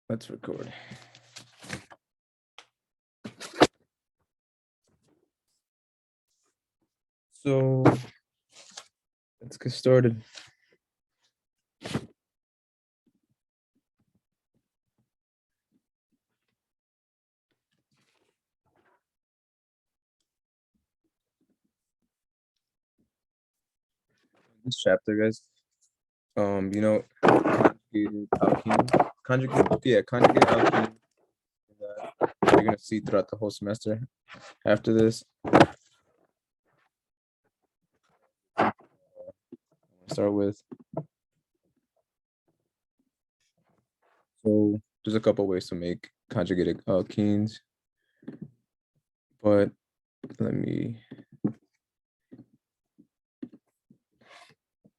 Let's record. So let's get started. This chapter, guys. Conjugated alkene. Conjugated alkene. You're gonna see throughout the whole semester. After this, start with. So there's a couple ways to make conjugated alkenes, but let me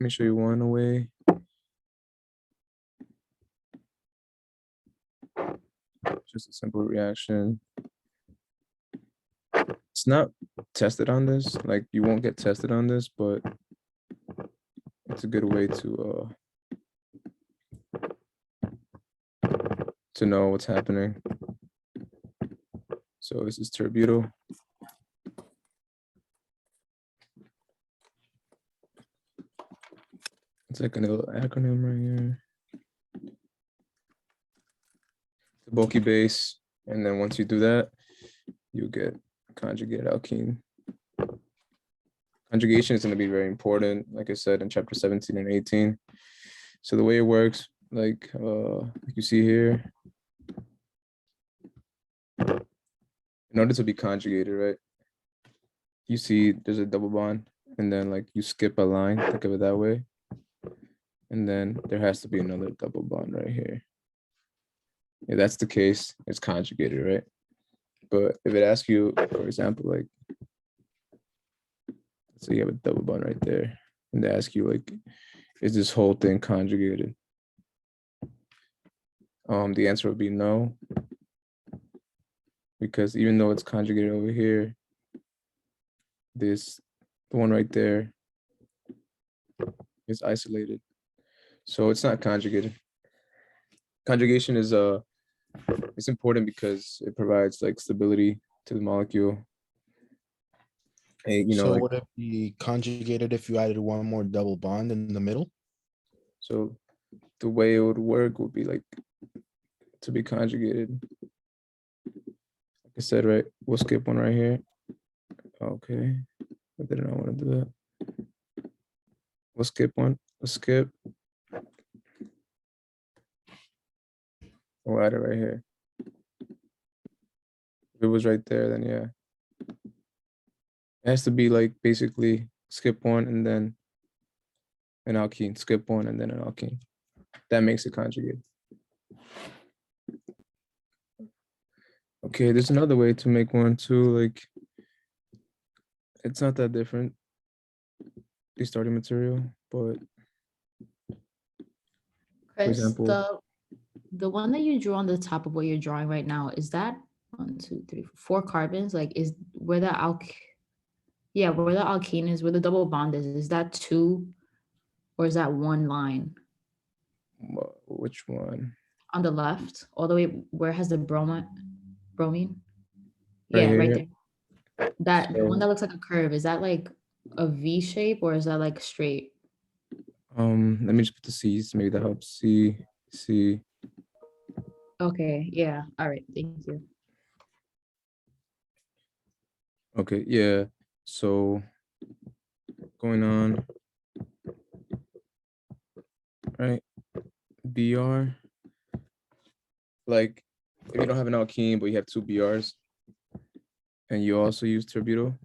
show you one way. Just a simple reaction. It's not tested on this, like you won't get tested on this, but it's a good way to know what's happening. So this is terbutyl. It's like a little acronym right here. The bulky base, and then once you do that, you get conjugated alkene. Conjugation is going to be very important, like I said in chapter 17 and 18. So the way it works, like you see here, in order to be conjugated, right? You see there's a double bond, and then like you skip a line, think of it that way. And then there has to be another double bond right here. If that's the case, it's conjugated, right? But if it asks you, for example, like, so you have a double bond right there, and they ask you like, is this whole thing conjugated? The answer would be no, because even though it's conjugated over here, the one right there is isolated, so it's not conjugated. Conjugation is it's important because it provides like stability to the molecule. And, So would it be conjugated if you added one more double bond in the middle? So the way it would work would be like to be conjugated. Like I said, right? We'll skip one right here. Okay. I did not want to do that. We'll skip one. Let's skip. We'll add it right here. If it was right there, then yeah. It has to be like basically skip one and then an alkene. Skip one and then an alkene. That makes it conjugated. Okay, there's another way to make one too. Like, it's not that different, the starting material, but for Chris, example, the one that you drew on the top of what you're drawing right now, is that 1, 2, 3, 4 carbons? Like, is where the where the alkene is, where the double bond is that 2 or is that 1 line? which one? On the left, all the way where it has the bromine? Right Yeah, right here. there. That the one So, that looks like a curve, is that like a V shape or is that like straight? let me just put the C's. Maybe that helps. C. Okay, yeah. All right, thank you. Okay, yeah. So going on, right? BR. Like if you don't have an alkene, but you have 2 BRs, and you also use terbutyl,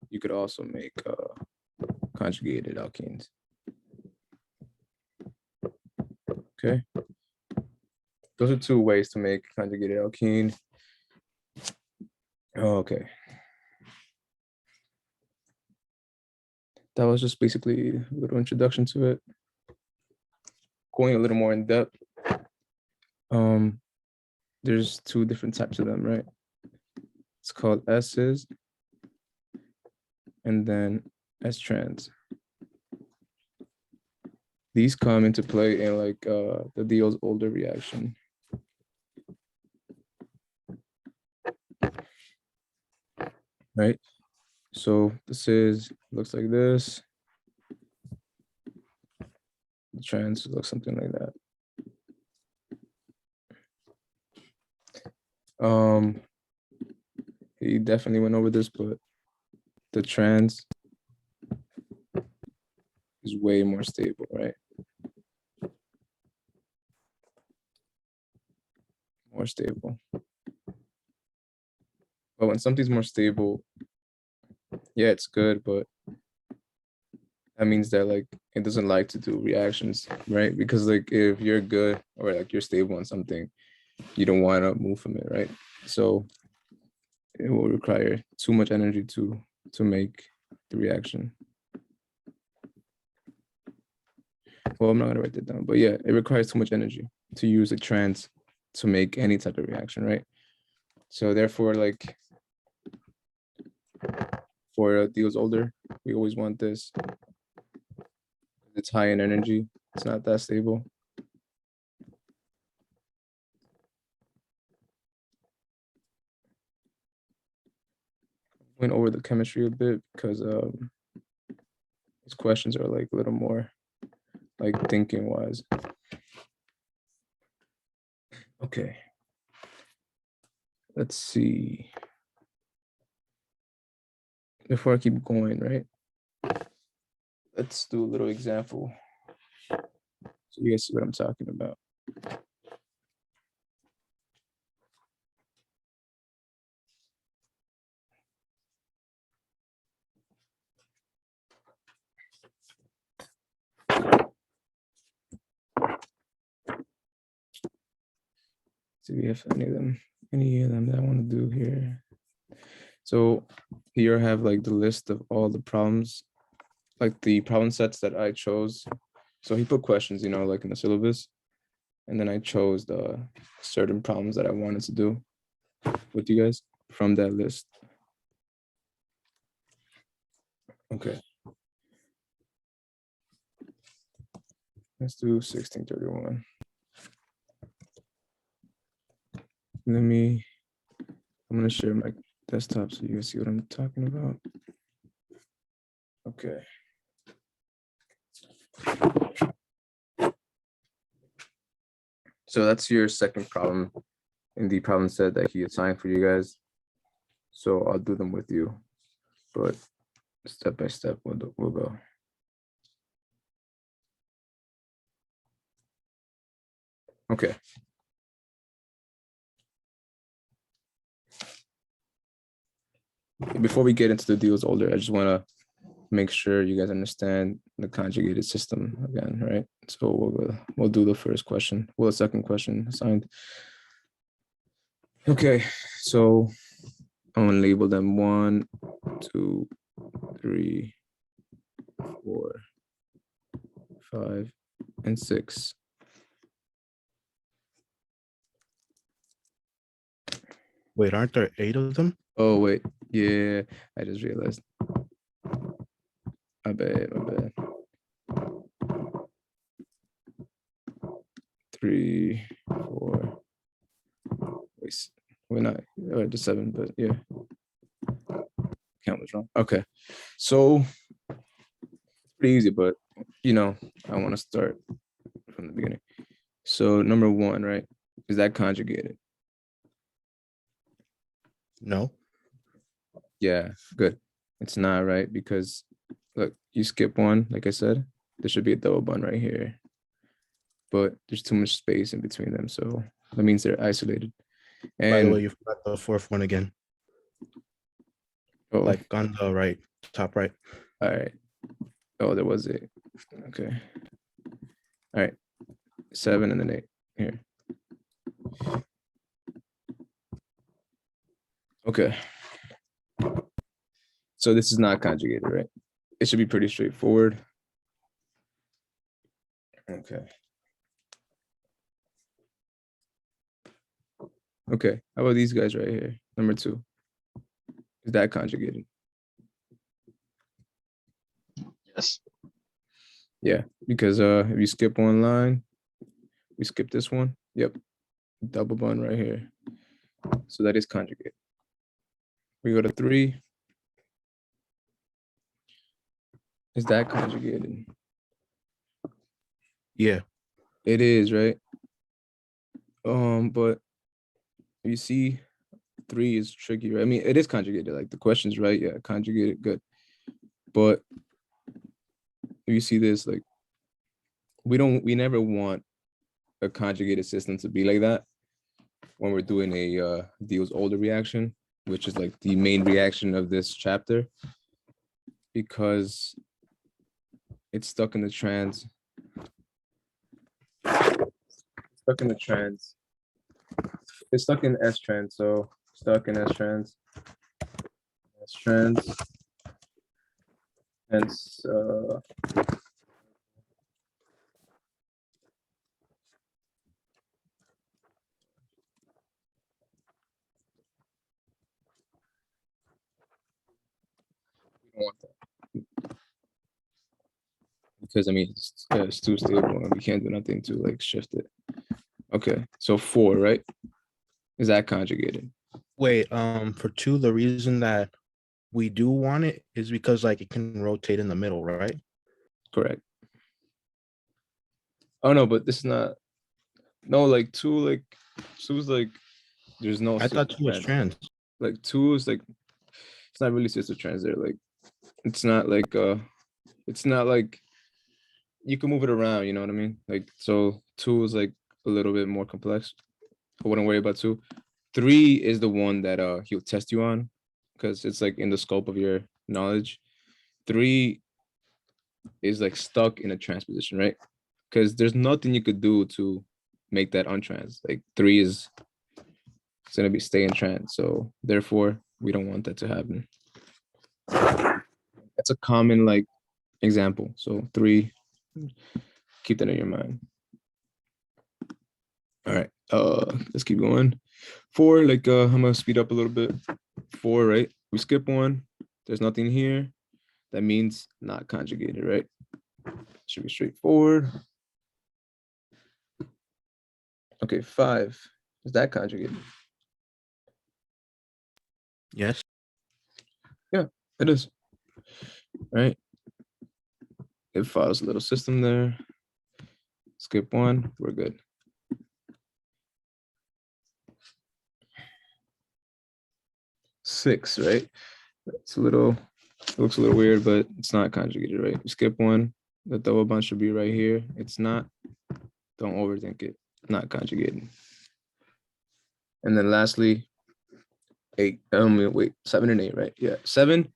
you could also make conjugated alkenes. Okay. Those are 2 ways to make conjugated alkene. Okay. That was just basically a little introduction to it. Going a little more in depth. There's 2 different types of them, right? It's called S's and then S trans. these come into play in like the Diels-Alder reaction. Right? So this looks like this. The trans looks something like that. He definitely went over this, but the trans is way more stable, right? More stable. But when something's more stable, yeah, it's good, but that means that like it doesn't like to do reactions, right? Because like if you're good or like you're stable on something, you don't want to move from it, right? So it will require too much energy to make the reaction. Well, I'm not gonna write that down, but yeah, it requires too much energy to use a trans to make any type of reaction, right? So therefore, like for Diels-Alder, we always want this. It's high in energy. It's not that stable. Went over the chemistry a bit because these questions are like a little more like thinking wise. Okay. Let's see. Before I keep going, right? Let's do a little example. So you guys see what I'm talking about. See if we have any of them that I want to do here. So here I have like the list of all the problems, like the problem sets that I chose. So he put questions, like in the syllabus. And then I chose the certain problems that I wanted to do with you guys from that list. Okay. Let's do 1631. I'm gonna share my desktop so you guys see what I'm talking about. Okay. So that's your second problem in the problem set that he assigned for you guys. So I'll do them with you, but step by step we'll go. Okay. Before we get into the Diels-Alder, I just want to make sure you guys understand the conjugated system again, right? So we'll do the first question. Well, the second question assigned. Okay, so I'm gonna label them 1, 2, 3, 4, 5, and 6. Wait, aren't there 8 of them? Oh wait, yeah, I just realized. My bad. 3, 4. Wait, we're not just 7, but yeah. Count was wrong. Okay, so pretty easy, but I want to start from the beginning. So number 1, right? Is that conjugated? No. Yeah, good. It's not, right? Because look, you skip 1, like I said, there should be a double bond right here. But there's too much space in between them. So that means they're isolated. And by the way, you forgot the 4th one again. oh, Like on the right, top right. all right. Oh, there was 8. Okay. All right. 7 and then 8 here. Okay. So this is not conjugated, right? It should be pretty straightforward. Okay. Okay. How about these guys right here? Number 2. Is that conjugated? Yes. Yeah, because if you skip one line, we skip this one. Yep, double bond right here. So that is conjugate. We go to 3. Is that conjugated? Yeah. It is, right? But you see 3 is tricky, right? I mean, it is conjugated. Like the question's right. Yeah, conjugated, good. But if you see this, like we never want a conjugated system to be like that when we're doing a Diels-Alder reaction, which is like the main reaction of this chapter, because it's stuck in the trans. Stuck in the trans. It's stuck in S trans, so stuck in S trans. S trans. Hence, we don't want that because I mean it's too stable and we can't do nothing to like shift it. Okay, so 4, right? Is that conjugated? Wait, for 2, the reason that we do want it is because like it can rotate in the middle, right? Correct. Oh no, but this is not. No, like 2, like 2's like there's no. I thought sister 2 was trans. trans. Like 2 is like it's not really sister trans there. Like it's not like you can move it around, you know what I mean? Like so 2 is like a little bit more complex. I wouldn't worry about 2. 3 is the one that he'll test you on because it's like in the scope of your knowledge. 3 is like stuck in a transposition, right? Because there's nothing you could do to make that untrans. Like 3 is it's gonna be stay in trans. So therefore we don't want that to happen. That's a common like example. So 3, keep that in your mind. All right, let's keep going. 4, like I'm gonna speed up a little bit. 4, right? We skip 1. There's nothing here. That means not conjugated, right? Should be straightforward. Okay, 5. Is that conjugated? Yes. Yeah, it is. Right? It follows a little system there. Skip 1, we're good. 6, right? It's a little, it looks a little weird, but it's not conjugated, right? Skip 1, the double bond should be right here. It's not. Don't overthink it. Not conjugated. And then lastly, 8. Wait, 7 and 8, right? Yeah, 7.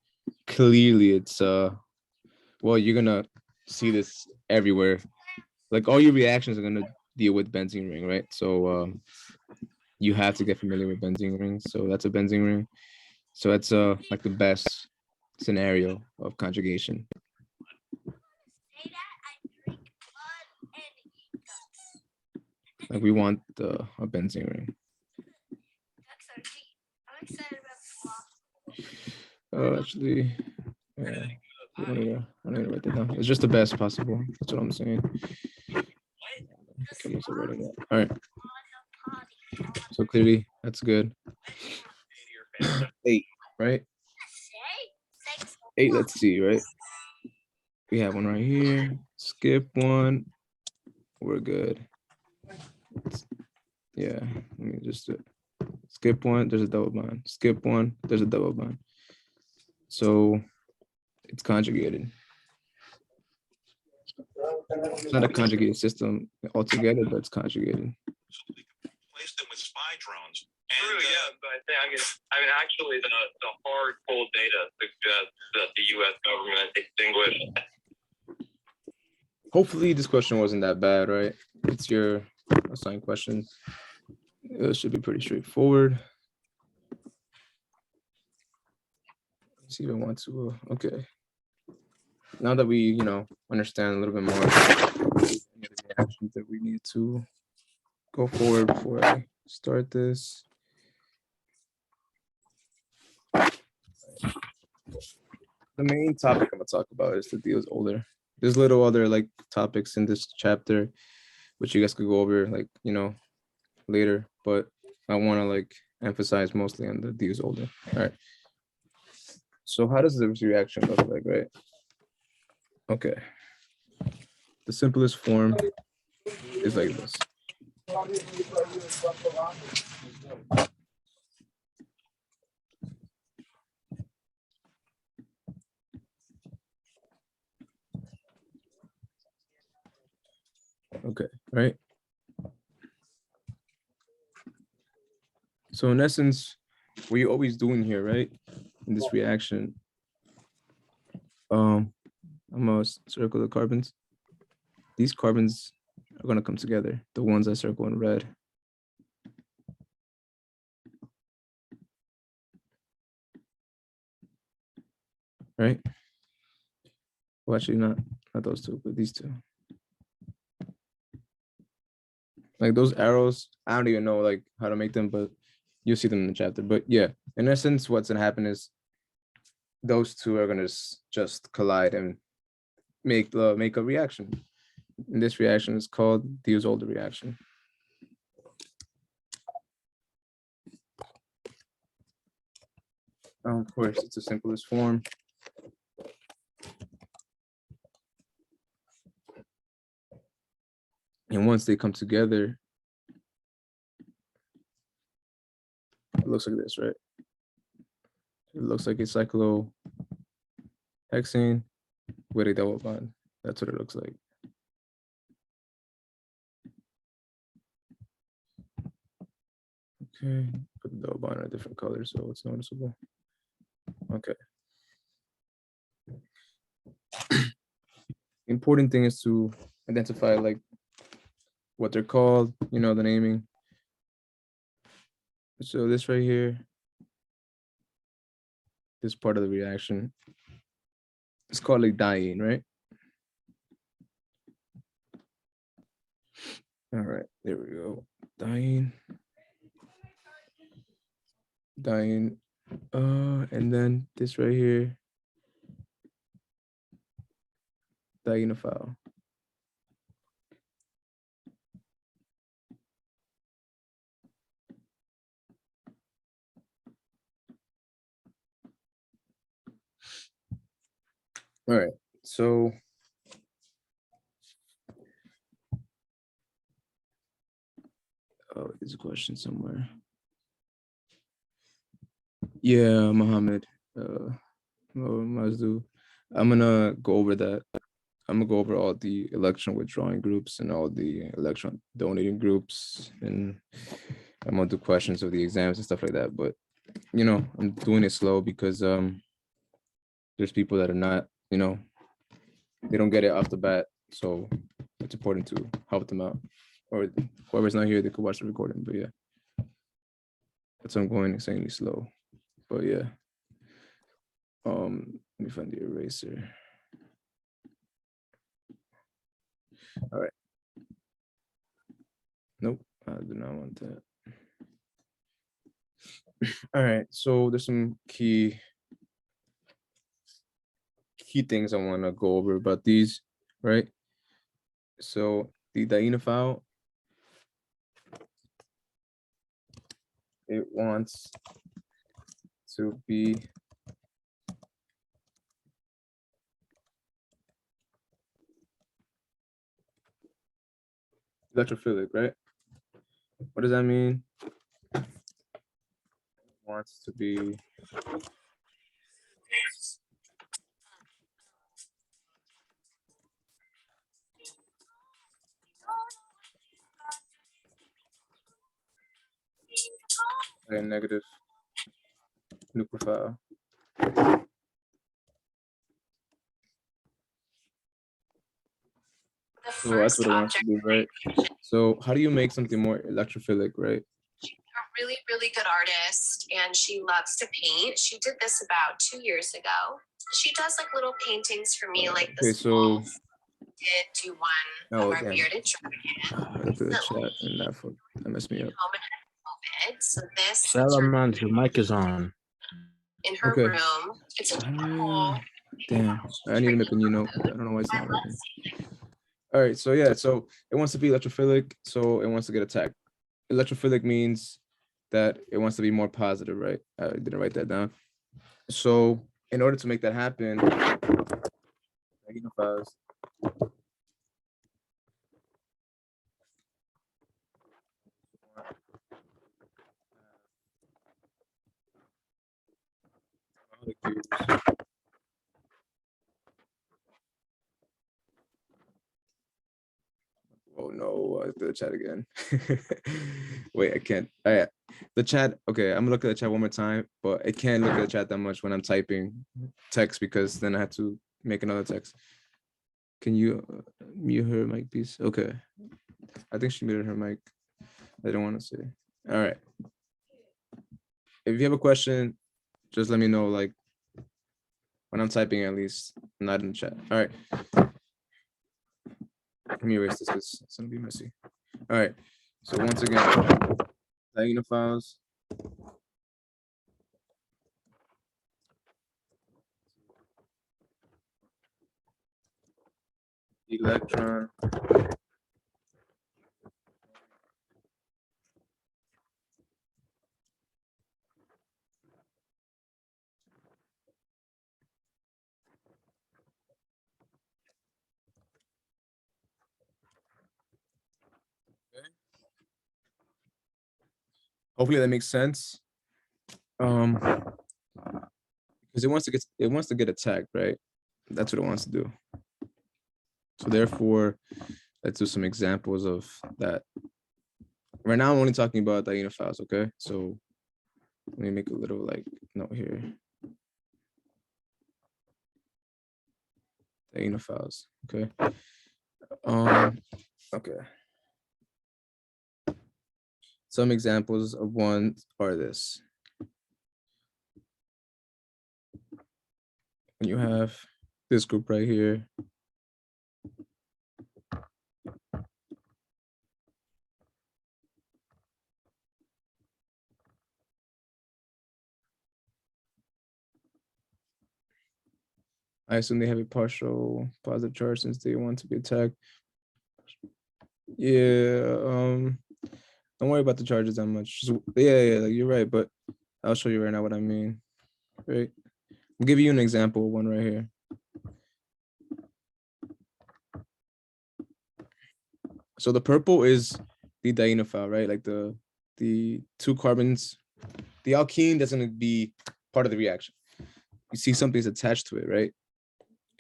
Clearly, it's well, you're gonna see this everywhere. Like all your reactions are gonna deal with benzene ring, right? So you have to get familiar with benzene rings. So that's a benzene ring. So that's like the best scenario of conjugation. Like we want a benzene ring. Actually, yeah, I don't need to write that down. It's just the best possible. That's what I'm saying. Okay, so writing that. All right. So clearly, that's good. 8, right? 8. Let's see, right? We have one right here. Skip 1. We're good. Yeah. Let me just skip 1. There's a double bond. Skip 1. There's a double bond. So it's conjugated. It's not a conjugated system altogether, but it's conjugated. Placed them with spy drones. True, yeah, but I mean, actually, the hard, cold data suggests that the U.S. government extinguished. Hopefully, this question wasn't that bad, right? It's your assigned question. It should be pretty straightforward. Let's see if I want to. Okay. Now that we, understand a little bit more the reactions that we need to go forward before I start this. The main topic I'm gonna talk about is the Diels-Alder there's little other like topics in this chapter, which you guys could go over like, you know, later, but I want to like emphasize mostly on the dius older. All right. So how does this reaction look like, right? Okay. The simplest form is like this. Okay, right? So in essence, what you're always doing here, right? In this reaction, I'm gonna circle the carbons. These carbons are gonna come together, the ones I circle in red. Right? Well, actually not those two, but these two. Like those arrows, I don't even know like how to make them, but you'll see them in the chapter. But yeah, in essence, what's gonna happen is those two are gonna just collide and make a reaction. And this reaction is called Diels-Alder reaction. Of course, it's the simplest form. And once they come together, it looks like this, right? It looks like a cyclohexane with a double bond. That's what it looks like. Okay, put the double bond in a different color so it's noticeable. Okay. The important thing is to identify like what they're called, you know, the naming. So this right here, this part of the reaction, it's called like diene, right? All right, there we go. Diene. Diene. And then this right here, dienophile. All right, so there's a question somewhere. Yeah, Mohammed, Mazdu. I'm gonna go over that. I'm gonna go over all the electron withdrawing groups and all the electron donating groups, and I'm gonna do questions of the exams and stuff like that. But you know, I'm doing it slow because there's people that are not, you know, they don't get it off the bat, so it's important to help them out. Or whoever's not here, they could watch the recording. But yeah, that's why I'm going insanely slow. But yeah, let me find the eraser. All right. Nope, I do not want that. All right, so there's some key things I want to go over about these, right? So the dienophile, it wants to be electrophilic, right? What does that mean? It wants to be a negative nucleophile. So that's what it wants to do, right? So how do you make something more electrophilic, right? A really, really good artist, and she loves to paint. She did this about 2 years ago. She does like little paintings for me, like this. Okay, so did do one of our bearded dragon. I looked at the chat and that messed me up. COVID. So this Salamand, your mic is on. in her Okay. room. It's adorable. Damn, I need to make a new note. I don't know why it's not working. All right, so yeah, so it wants to be electrophilic, so it wants to get attacked. Electrophilic means that it wants to be more positive, right? I didn't write that down. So in order to make that happen, magnetophiles molecules. Oh no, I did the chat again. Wait, I can't. The chat. Okay, I'm gonna look at the chat one more time, but I can't look at the chat that much when I'm typing text because then I have to make another text. Can you mute her mic, please? Okay. I think she muted her mic. I don't want to say. All right. If you have a question, just let me know, like when I'm typing at least, not in the chat. All right. Let me erase this because it's gonna be messy. All right. So once again, diagonophiles. Electron. Hopefully that makes sense. Because it wants to get attacked, right? That's what it wants to do. So therefore, let's do some examples of that. Right now, I'm only talking about diagonophiles, okay? So let me make a little like note here. Diagonophiles, okay? Okay. Some examples of one are this. When you have this group right here, I assume they have a partial positive charge since they want to be attacked. Yeah, don't worry about the charges that much. Yeah, like you're right, but I'll show you right now what I mean. Right, I'll give you an example, one right here. So the purple is the dienophile, right? Like the two carbons, the alkene doesn't be part of the reaction. You see something's attached to it, right?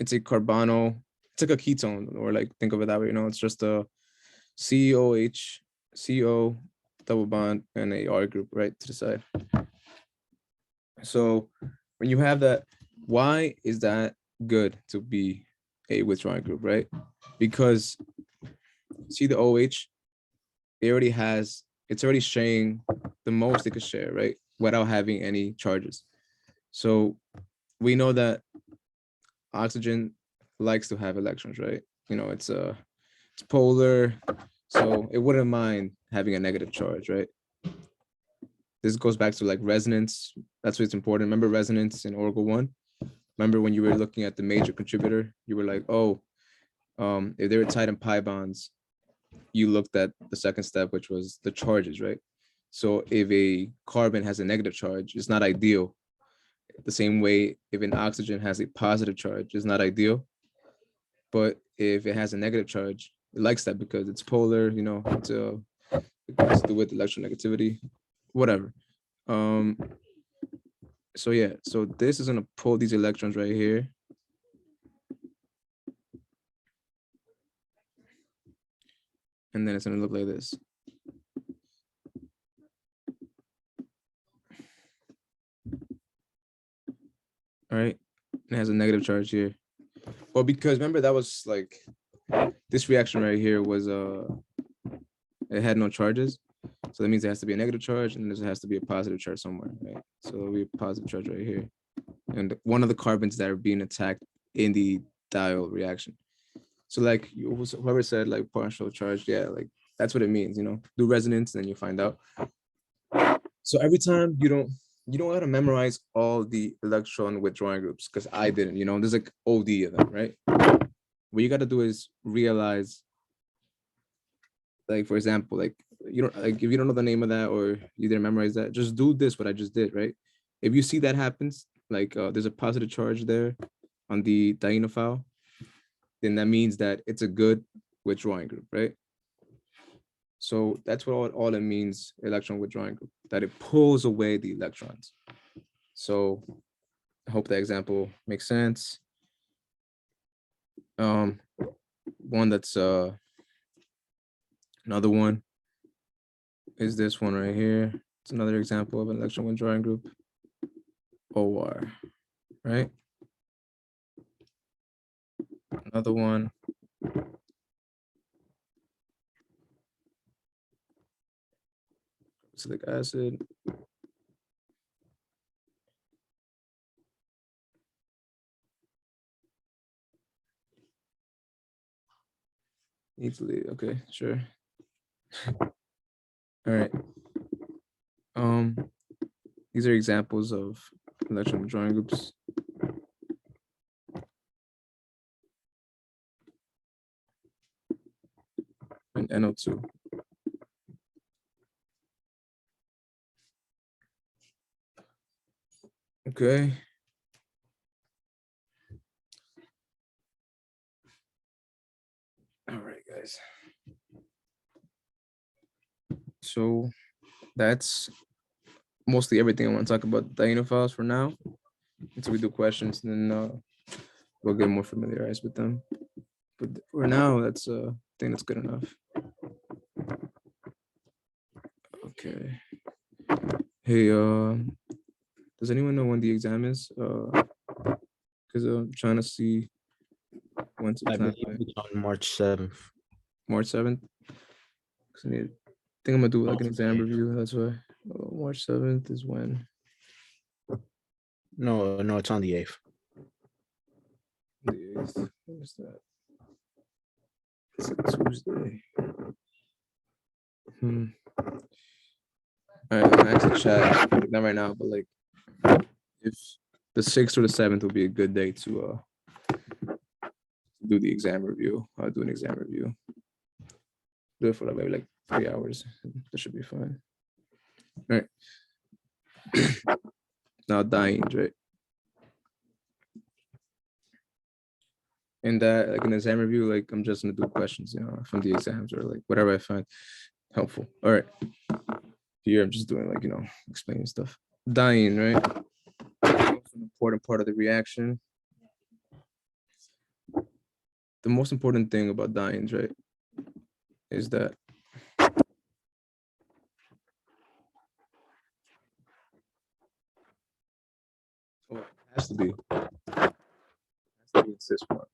It's a carbonyl, it's like a ketone, or like think of it that way, it's just a COH, CO double bond and a R group right to the side. So when you have that, why is that good to be a withdrawing group, right? Because see the OH, it's already sharing the most it could share, right? Without having any charges. So we know that oxygen likes to have electrons, right? It's polar, so it wouldn't mind having a negative charge, right? This goes back to like resonance. That's what's important. Remember resonance in Orgo 1? Remember when you were looking at the major contributor, you were like, oh, if they were tied in pi bonds, you looked at the second step, which was the charges, right? So if a carbon has a negative charge, it's not ideal. The same way, if an oxygen has a positive charge, it's not ideal. But if it has a negative charge, it likes that because it's polar, it's to do with electronegativity, whatever. So yeah, so this is gonna pull these electrons right here. And then it's gonna look like this. All right, it has a negative charge here. Well, because remember that was like, this reaction right here was, it had no charges. So that means there has to be a negative charge and there has to be a positive charge somewhere, right? So there'll be a positive charge right here. And one of the carbons that are being attacked in the diol reaction. So like whoever said like partial charge, yeah, like that's what it means, do resonance and then you find out. So every time you don't you don't gotta memorize all the electron withdrawing groups because I didn't, there's like OD of them, right? What you gotta do is realize, like, for example, like, if you don't know the name of that or you didn't memorize that, just do this, what I just did, right? If you see that happens, like there's a positive charge there on the dienophile, then that means that it's a good withdrawing group, right? So that's what all it means, electron withdrawing group, that it pulls away the electrons. So I hope that example makes sense. One that's another one is this one right here. It's another example of an electron withdrawing group, OR, right? Another one. Carboxylic acid. Needs to leave. Okay, sure. All right. These are examples of electron withdrawing groups. And NO2. Okay. All right, guys. So that's mostly everything I want to talk about dienophiles for now. Until we do questions, and then we'll get more familiarized with them. But for now, that's I think that's good enough. Okay. Hey, does anyone know when the exam is? Because I'm trying to see when to I plan believe my it's on March 7th. March 7th. I think I'm gonna do like an exam Okay. review. That's why. March 7th is when. No, it's on the 8th. The 8th. What is that? It's a Tuesday. All right, I'm actually chat. Not right now, but like, if the 6th or the 7th will be a good day to do the exam review. I'll do an exam review. Do it for like maybe like 3 hours. That should be fine. All right. Now dyings, right? And that, like, an exam review, like, I'm just gonna do questions, from the exams or like whatever I find helpful. All right. Here I'm just doing like, explaining stuff. Dying, right? An important part of the reaction. The most important thing about dyings, right, is that it has to be. It's this one.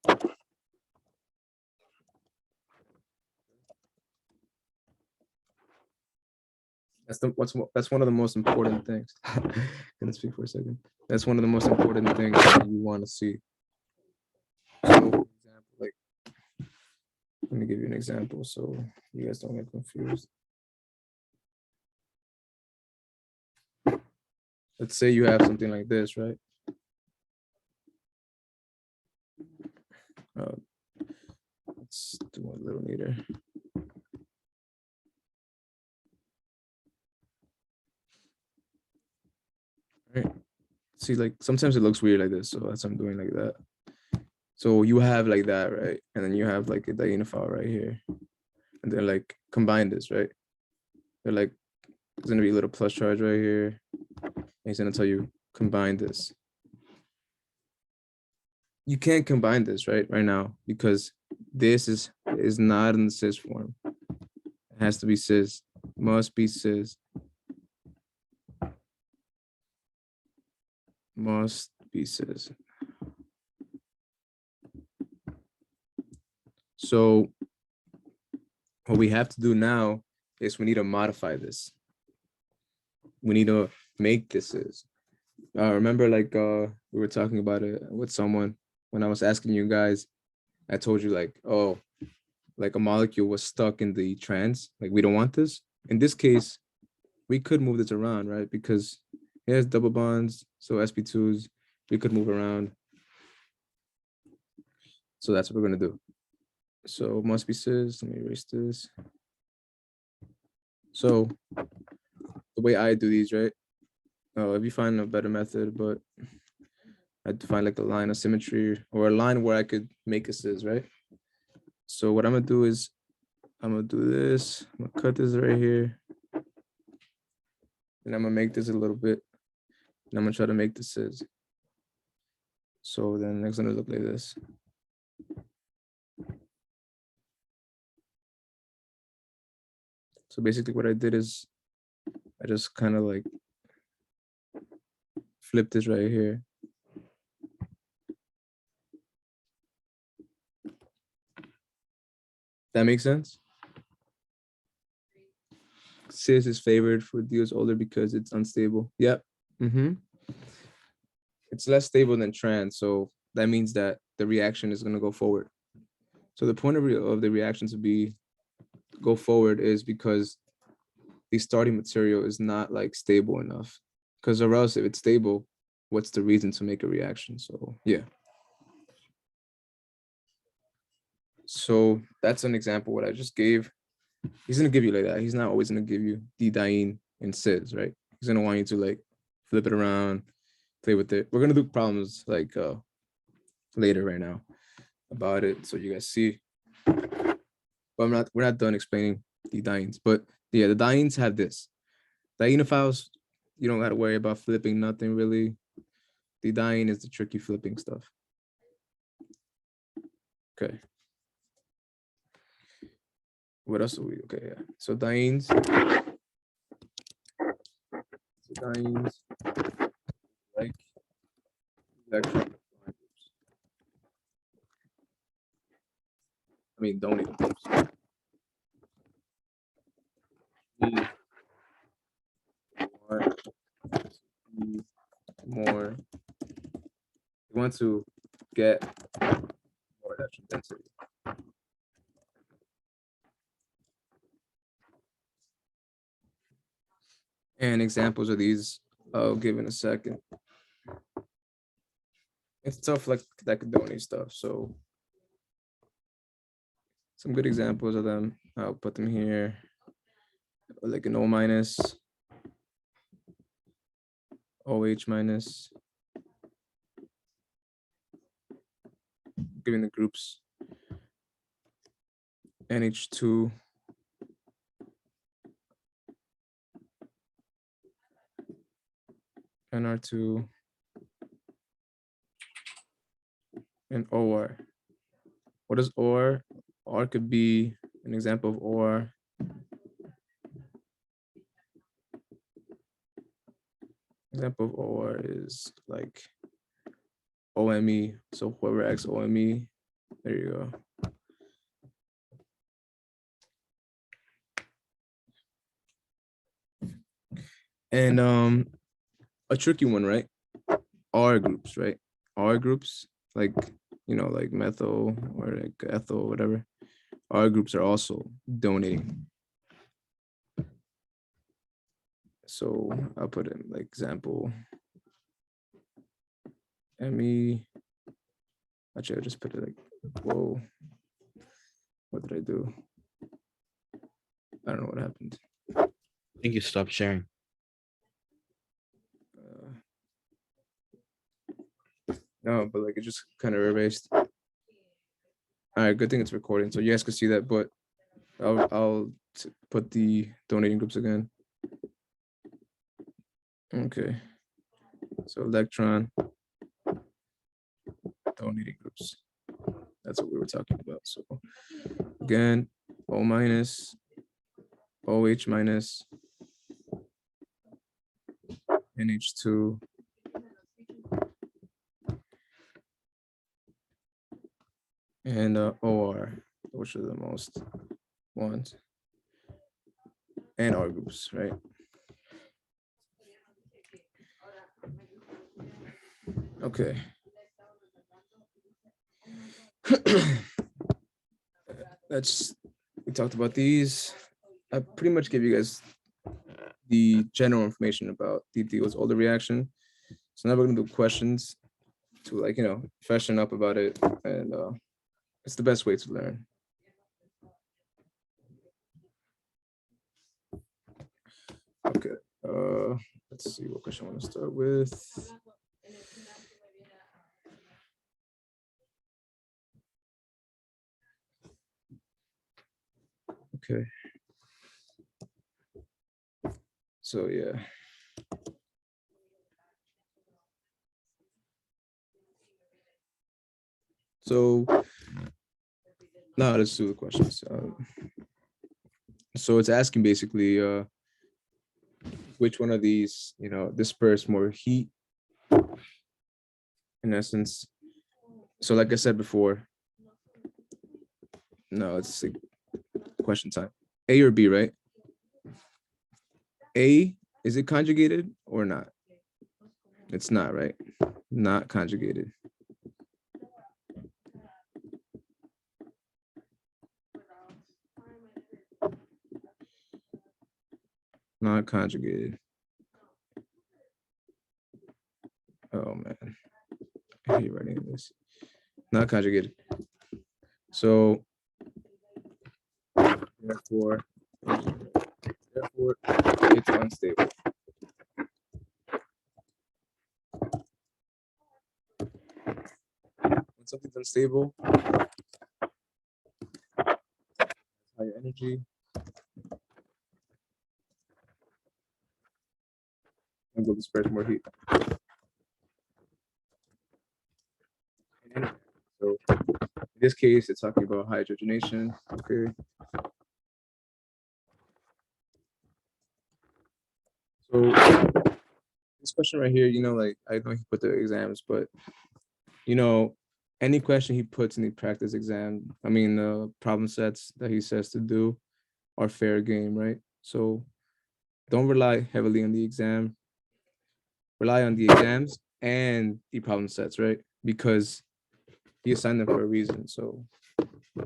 That's one of the most important things. Can I speak for a second? That's one of the most important things that you want to see. So, for example, like, let me give you an example so you guys don't get confused. Let's say you have something like this, right? Let's do a little neater. All right. See, like, sometimes it looks weird like this, so that's why I'm doing like that. So you have like that, right? And then you have like a dienophile right here. And then like combine this, right? They're like, there's gonna be a little plus charge right here. And he's gonna tell you combine this. You can't combine this right now because this is not in the cis form. It has to be cis, must be cis. Must be cis. So what we have to do now is we need to modify this. We need to make this cis. Remember, like, we were talking about it with someone when I was asking you guys. I told you like, oh, like a molecule was stuck in the trans. Like, we don't want this. In this case, we could move this around, right? Because It has double bonds, so sp2s, we could move around. So that's what we're gonna do. So must be cis, let me erase this. So the way I do these, right? Oh, if you find a better method, but I define like a line of symmetry or a line where I could make a cis, right? So what I'm gonna do is I'm gonna do this, I'm gonna cut this right here. And I'm gonna make this a little bit. And I'm gonna try to make this cis. So then next gonna look like this. So basically what I did is I just kind of like flip this right here. That makes sense? Cis is favored for deals older because it's unstable. Yep. It's less stable than trans, so that means that the reaction is gonna go forward. So the point of the reaction to be go forward is because the starting material is not like stable enough. Because or else if it's stable, what's the reason to make a reaction? So yeah. So that's an example what I just gave. He's gonna give you like that. He's not always gonna give you D-diene and cis, right? He's gonna want you to like flip it around, play with it. We're gonna do problems like later right now about it, so you guys see. But we're not done explaining the dienes. But yeah, the dienes have this. Dienophiles, you don't gotta worry about flipping nothing really. The diene is the tricky flipping stuff. Okay. What else are we? Okay, yeah. So dienes. Dienes like electron. I mean, don't even. More. You want to get more electron density. And examples of these, I'll give in a second. It's tough like Decadoni stuff. So some good examples of them. I'll put them here. Like an O minus, OH minus. Giving the groups NH2. NR2. And OR. What is OR? OR could be an example of OR. Example of OR is like OME. So whoever X OME, there you go. And a tricky one, right? R groups, right? R groups, like, you know, like methyl or like ethyl, whatever. R groups are also donating. So I'll put in like example. ME. Actually, I'll just put it like, whoa. What did I do? I don't know what happened. I think you stopped sharing. No, but like it just kind of erased. All right, good thing it's recording, so you guys can see that. But I'll put the donating groups again. Okay, so electron donating groups. That's what we were talking about. So again, O minus, OH minus, NH2. And OR, which are the most ones. And R groups, right? Okay. We talked about these. I pretty much gave you guys the general information about DTO's older reaction. So now we're gonna do questions to, like, you know, freshen up about it, and it's the best way to learn. Okay, let's see what question I want to start with. Okay. So yeah. So now let's do the questions. So it's asking basically which one of these, you know, disperse more heat in essence. So like I said before, no, it's like question time. A or B, right? A, is it conjugated or not? It's not, right? Not conjugated. Not conjugated. Oh man, I hate writing this. Not conjugated. So therefore it's unstable. When something's unstable, higher energy, and will disperse more heat. So in this case, it's talking about hydrogenation. Okay. So this question right here, you know, like I know he put the exams, but you know, any question he puts in the practice exam, I mean, the problem sets that he says to do are fair game, right? So don't rely heavily on the exam. Rely on the exams and the problem sets, right? Because he assigned them for a reason. So,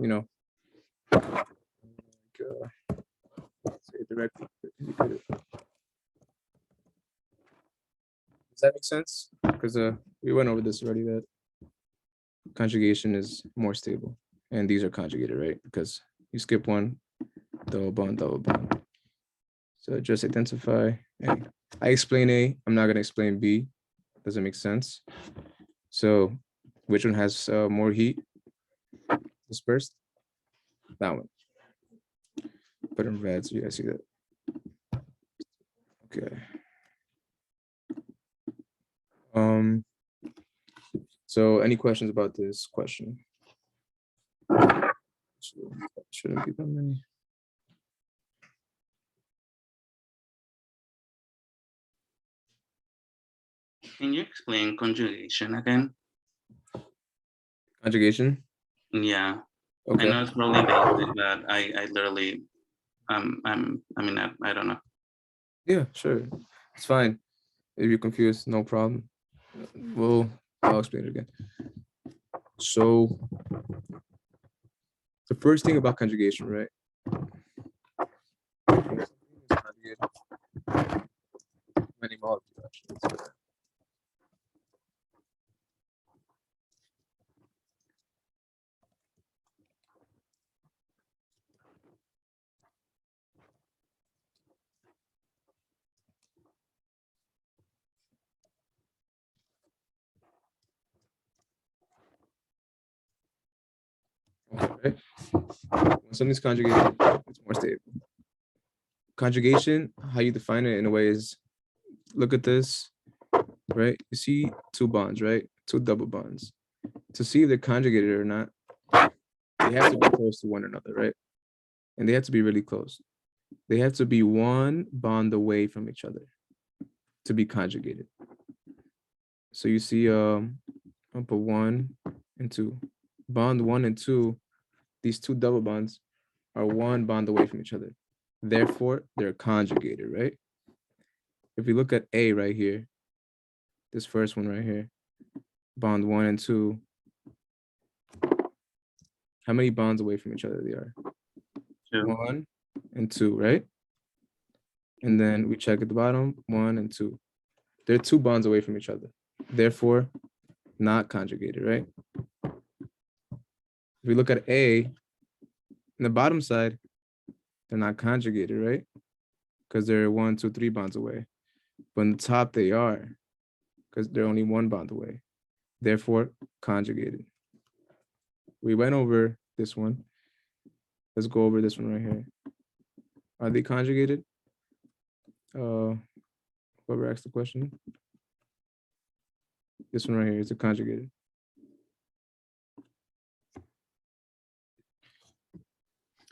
you know, say it directly. Does that make sense? Because we went over this already, that conjugation is more stable, and these are conjugated, right? Because you skip one, double bond, double bond. So just identify A. I explain A, I'm not gonna explain B. Doesn't make sense. So which one has more heat dispersed? That one. Put in red so you guys see that. Okay. So any questions about this question? Shouldn't be that many. Can you explain conjugation again? Conjugation? Yeah, I Okay. know it's really basic, but I literally, I mean, I don't know. Yeah, sure. It's fine. If you're confused, no problem. I'll explain it again. So the first thing about conjugation, right? Many molecules actually. Okay, right? When something's conjugated, it's more stable. Conjugation, how you define it in a way is, look at this, right? You see two bonds, right? Two double bonds. To see if they're conjugated or not, they have to be close to one another, right? And they have to be really close. They have to be one bond away from each other to be conjugated. So you see, I'll put 1 and 2. Bond 1 and 2, these two double bonds are one bond away from each other. Therefore, they're conjugated, right? If we look at A right here, this first one right here, bond 1 and 2, how many bonds away from each other they are? Two. 1 and 2, right? And then we check at the bottom, 1 and 2. They're 2 bonds away from each other. Therefore, not conjugated, right? If we look at A, in the bottom side, they're not conjugated, right? Because they're 1, 2, 3 bonds away. But on the top, they are, because they're only 1 bond away. Therefore, conjugated. We went over this one. Let's go over this one right here. Are they conjugated? Whoever asked the question. This one right here, is it conjugated?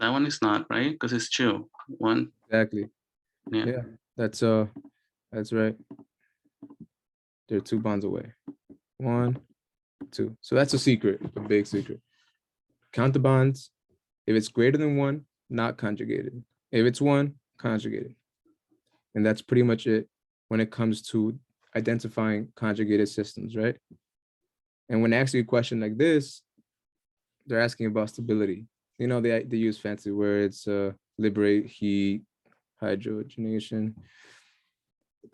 That one is not, right? Because it's 2. 1. Exactly. Yeah. Yeah, that's right. They're 2 bonds away. 1, 2. So that's a secret, a big secret. Count the bonds. If it's greater than 1, not conjugated. If it's 1, conjugated. And that's pretty much it when it comes to identifying conjugated systems, right? And when asking a question like this, they're asking about stability. You know, they use fancy words, liberate, heat, hydrogenation.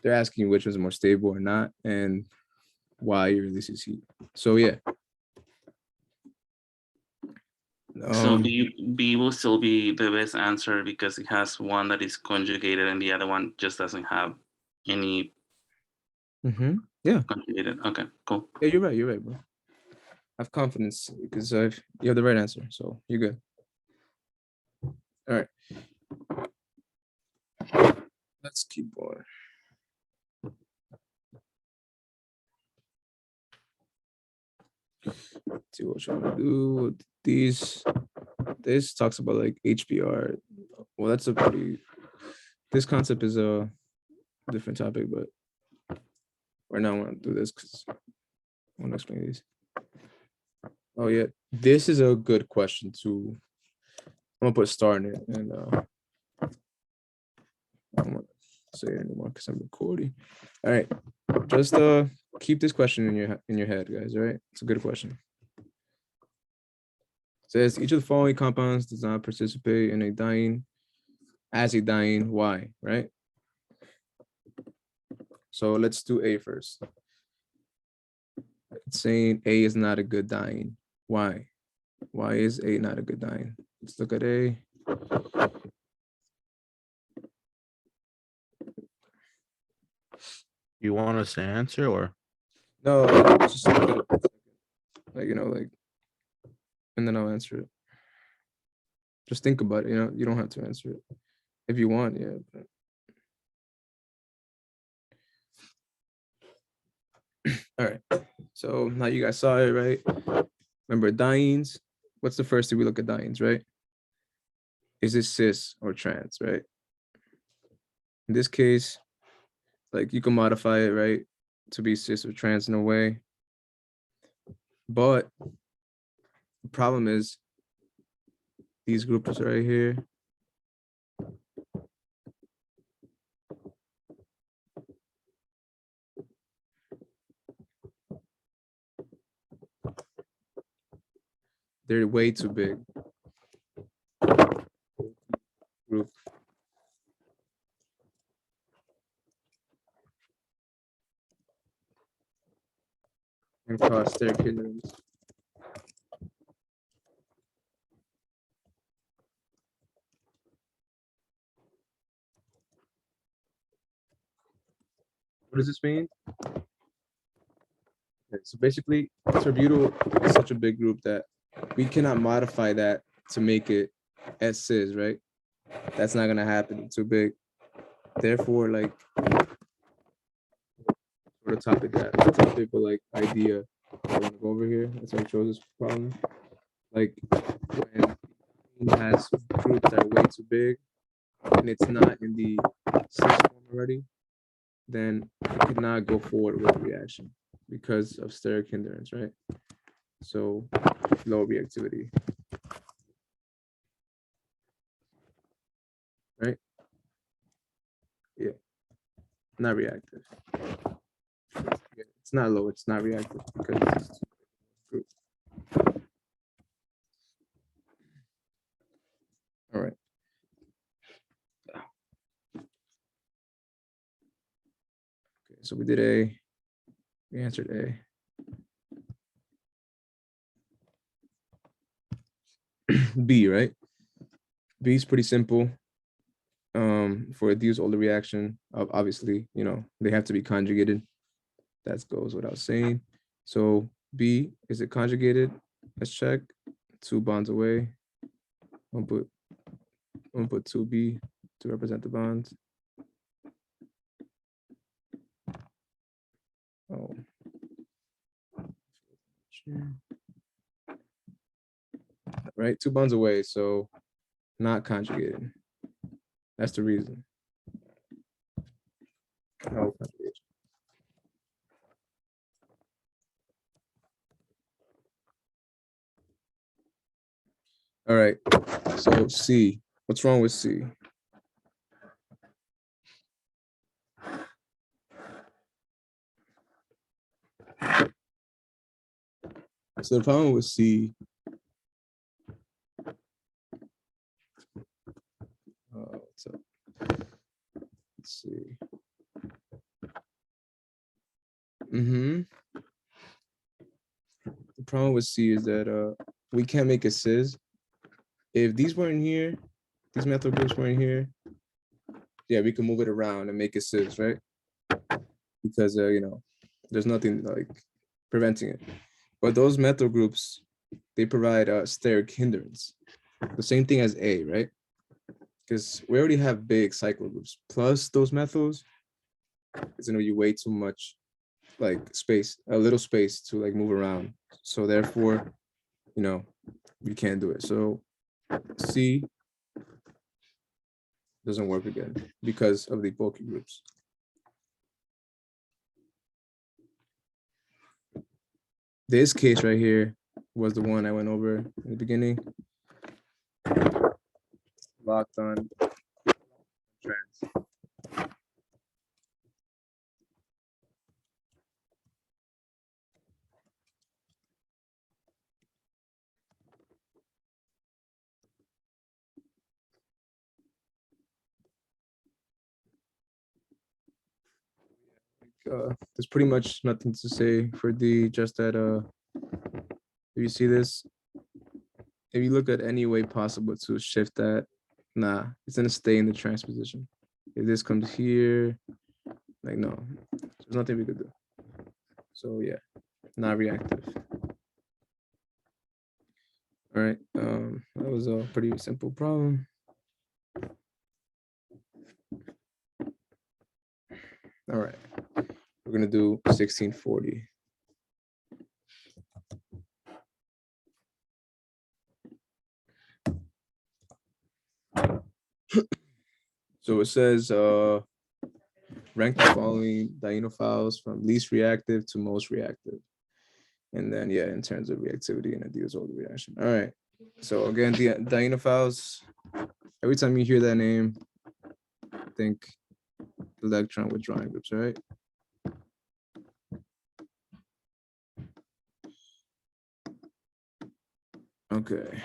They're asking you which one's more stable or not, and why it releases heat. So yeah. So B will still be the best answer because it has one that is conjugated and the other one just doesn't have any yeah, conjugated. Okay, cool. yeah, you're right, bro. I have confidence because you have the right answer, so you're good. All right, let's keep going. Let's see what should we do with these. This talks about like HBR. Well, that's a pretty. This concept is a different topic, but right now I want to do this because I want to explain these. Oh yeah, this is a good question too. I'm gonna put a star in it, and I don't want to say it anymore because I'm recording. All right, just keep this question in your head, guys. All right, it's a good question. It says each of the following compounds does not participate in a diene as a diene. Why? Right. So let's do A first. It's saying A is not a good diene. Why? Why is A not a good diene? Let's look at A. You want us to answer or? No, just like, you know, like, and then I'll answer it. Just think about it, you know, you don't have to answer it. If you want, yeah. But... All right, so now you guys saw it, right? Remember dienes, what's the first thing we look at dienes, right? Is it cis or trans, right? In this case, like you can modify it, right? To be cis or trans in a way. But the problem is these groups right here. They're way too big. Group. And cause steric hindrance. What does this mean? Okay, so basically, terbutyl is such a big group that we cannot modify that to make it S cis, right? That's not gonna happen. It's too big. Therefore, like, sort of topic but like idea I want to go over here. That's why I chose this problem. Like when it has groups that are way too big and it's not in the cis form already, then it could not go forward with the reaction because of steric hindrance, right? So low reactivity. Right? Yeah. Not reactive. Yeah, it's not low, it's not reactive because it's group. All right. so we did A. We answered A. B, right? B is pretty simple. For a Diels-Alder reaction, obviously, you know, they have to be conjugated. That goes without saying. So B, is it conjugated? Let's check. 2 bonds away. I'll put 2B to represent the bonds. Oh. Right, 2 bonds away, so not conjugated. That's the reason. No conjugation. All right, so C, what's wrong with C? So the problem with C, what's up? Let's see. The problem with C is that we can't make a cis. If these weren't here, these methyl groups weren't here, yeah, we can move it around and make it cis, right? Because you know, there's nothing like preventing it. But those methyl groups, they provide a steric hindrance. The same thing as A, right? Because we already have big cycle groups. Plus those methyls, it's gonna be way too much like space, a little space to like move around. So therefore, you know, we can't do it. So C doesn't work again because of the bulky groups. This case right here was the one I went over in the beginning. Locked on trans. There's pretty much nothing to say for D, just that if you see this, if you look at any way possible to shift that, nah, it's gonna stay in the transposition. If this comes here, like no, there's nothing we could do. So yeah, not reactive. All right, that was a pretty simple problem. All right, we're gonna do 1640. So it says rank the following dienophiles from least reactive to most reactive. And then yeah, in terms of reactivity and a Diels-Alder reaction. All right. So again, the dienophiles, every time you hear that name, think electron withdrawing groups, all right? Okay.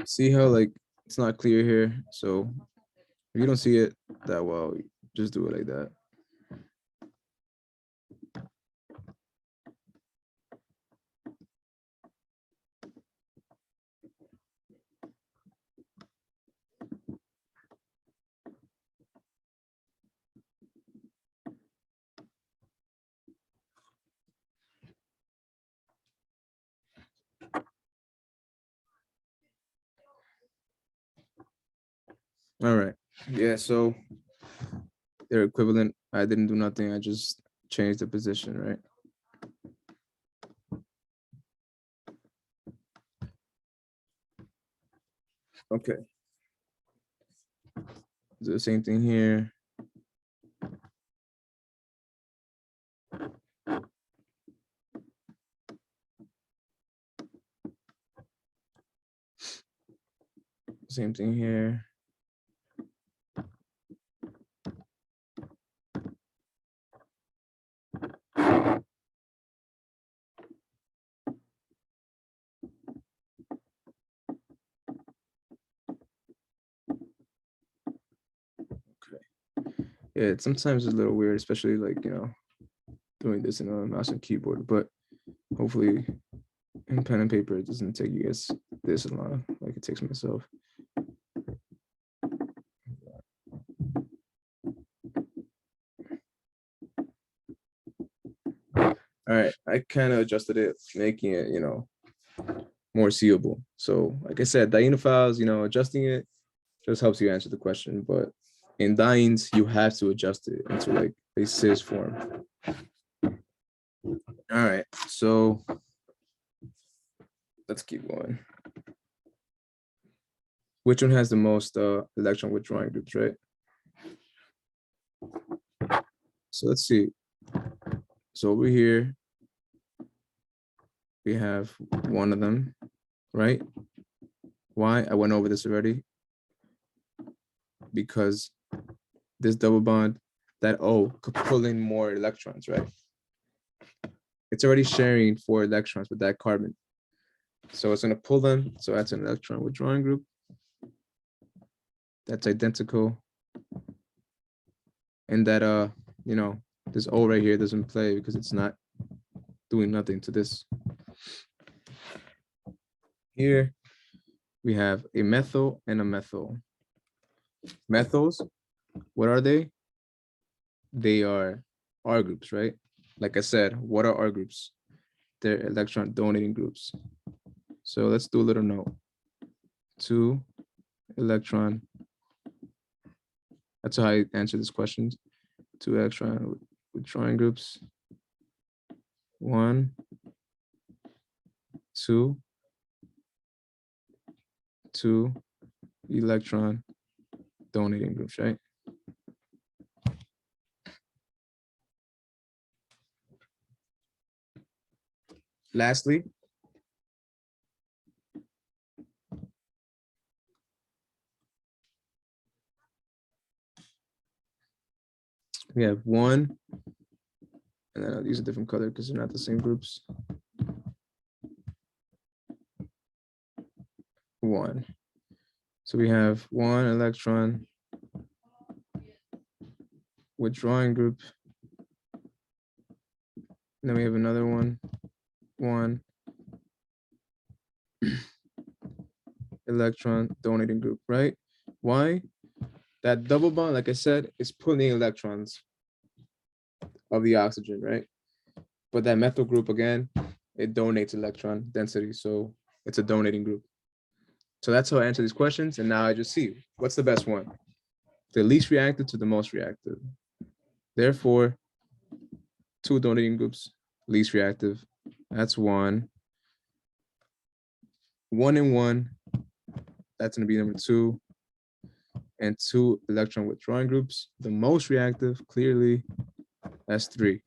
See how like it's not clear here. So if you don't see it that well, just do it like that. All right. Yeah, so they're equivalent. I didn't do nothing. I just changed the position, right? Okay. Do the same thing here. Same thing here. Yeah, sometimes it's a little weird, especially like, doing this in a mouse and keyboard, but hopefully in pen and paper, it doesn't take you guys this long like it takes myself. All right, I kind of adjusted it, making it, more seeable. So like I said, Diena files, adjusting it just helps you answer the question. But in Dines, you have to adjust it into like a sys form. All right, so let's keep going. Which one has the most electron withdrawing groups, right? So let's see. So over here, we have one of them, right? Why? I went over this already. Because this double bond, that O could pull in more electrons, right? It's already sharing 4 electrons with that carbon. So it's gonna pull them. So that's an electron withdrawing group. That's identical. And that, this O right here doesn't play because it's not doing nothing to this. Here we have a methyl and a methyl. Methyls, what are they? They are R groups, right? Like I said, what are R groups? They're electron donating groups. So let's do a little note. 2 electron. That's how I answer this question. 2 electron withdrawing groups. 1, 2, 2 electron donating groups, right? Lastly, we have 1, and then I'll use a different color because they're not the same groups. 1. So we have 1 electron withdrawing group. And then we have another one, 1 electron donating group, right? Why? That double bond, like I said, is pulling electrons of the oxygen, right? But that methyl group, again, it donates electron density. So it's a donating group. So that's how I answer these questions. And now I just see what's the best one? The least reactive to the most reactive. Therefore, 2 donating groups, least reactive. That's 1. 1 and 1. That's going to be number 2. And 2 electron withdrawing groups. The most reactive, clearly, that's 3.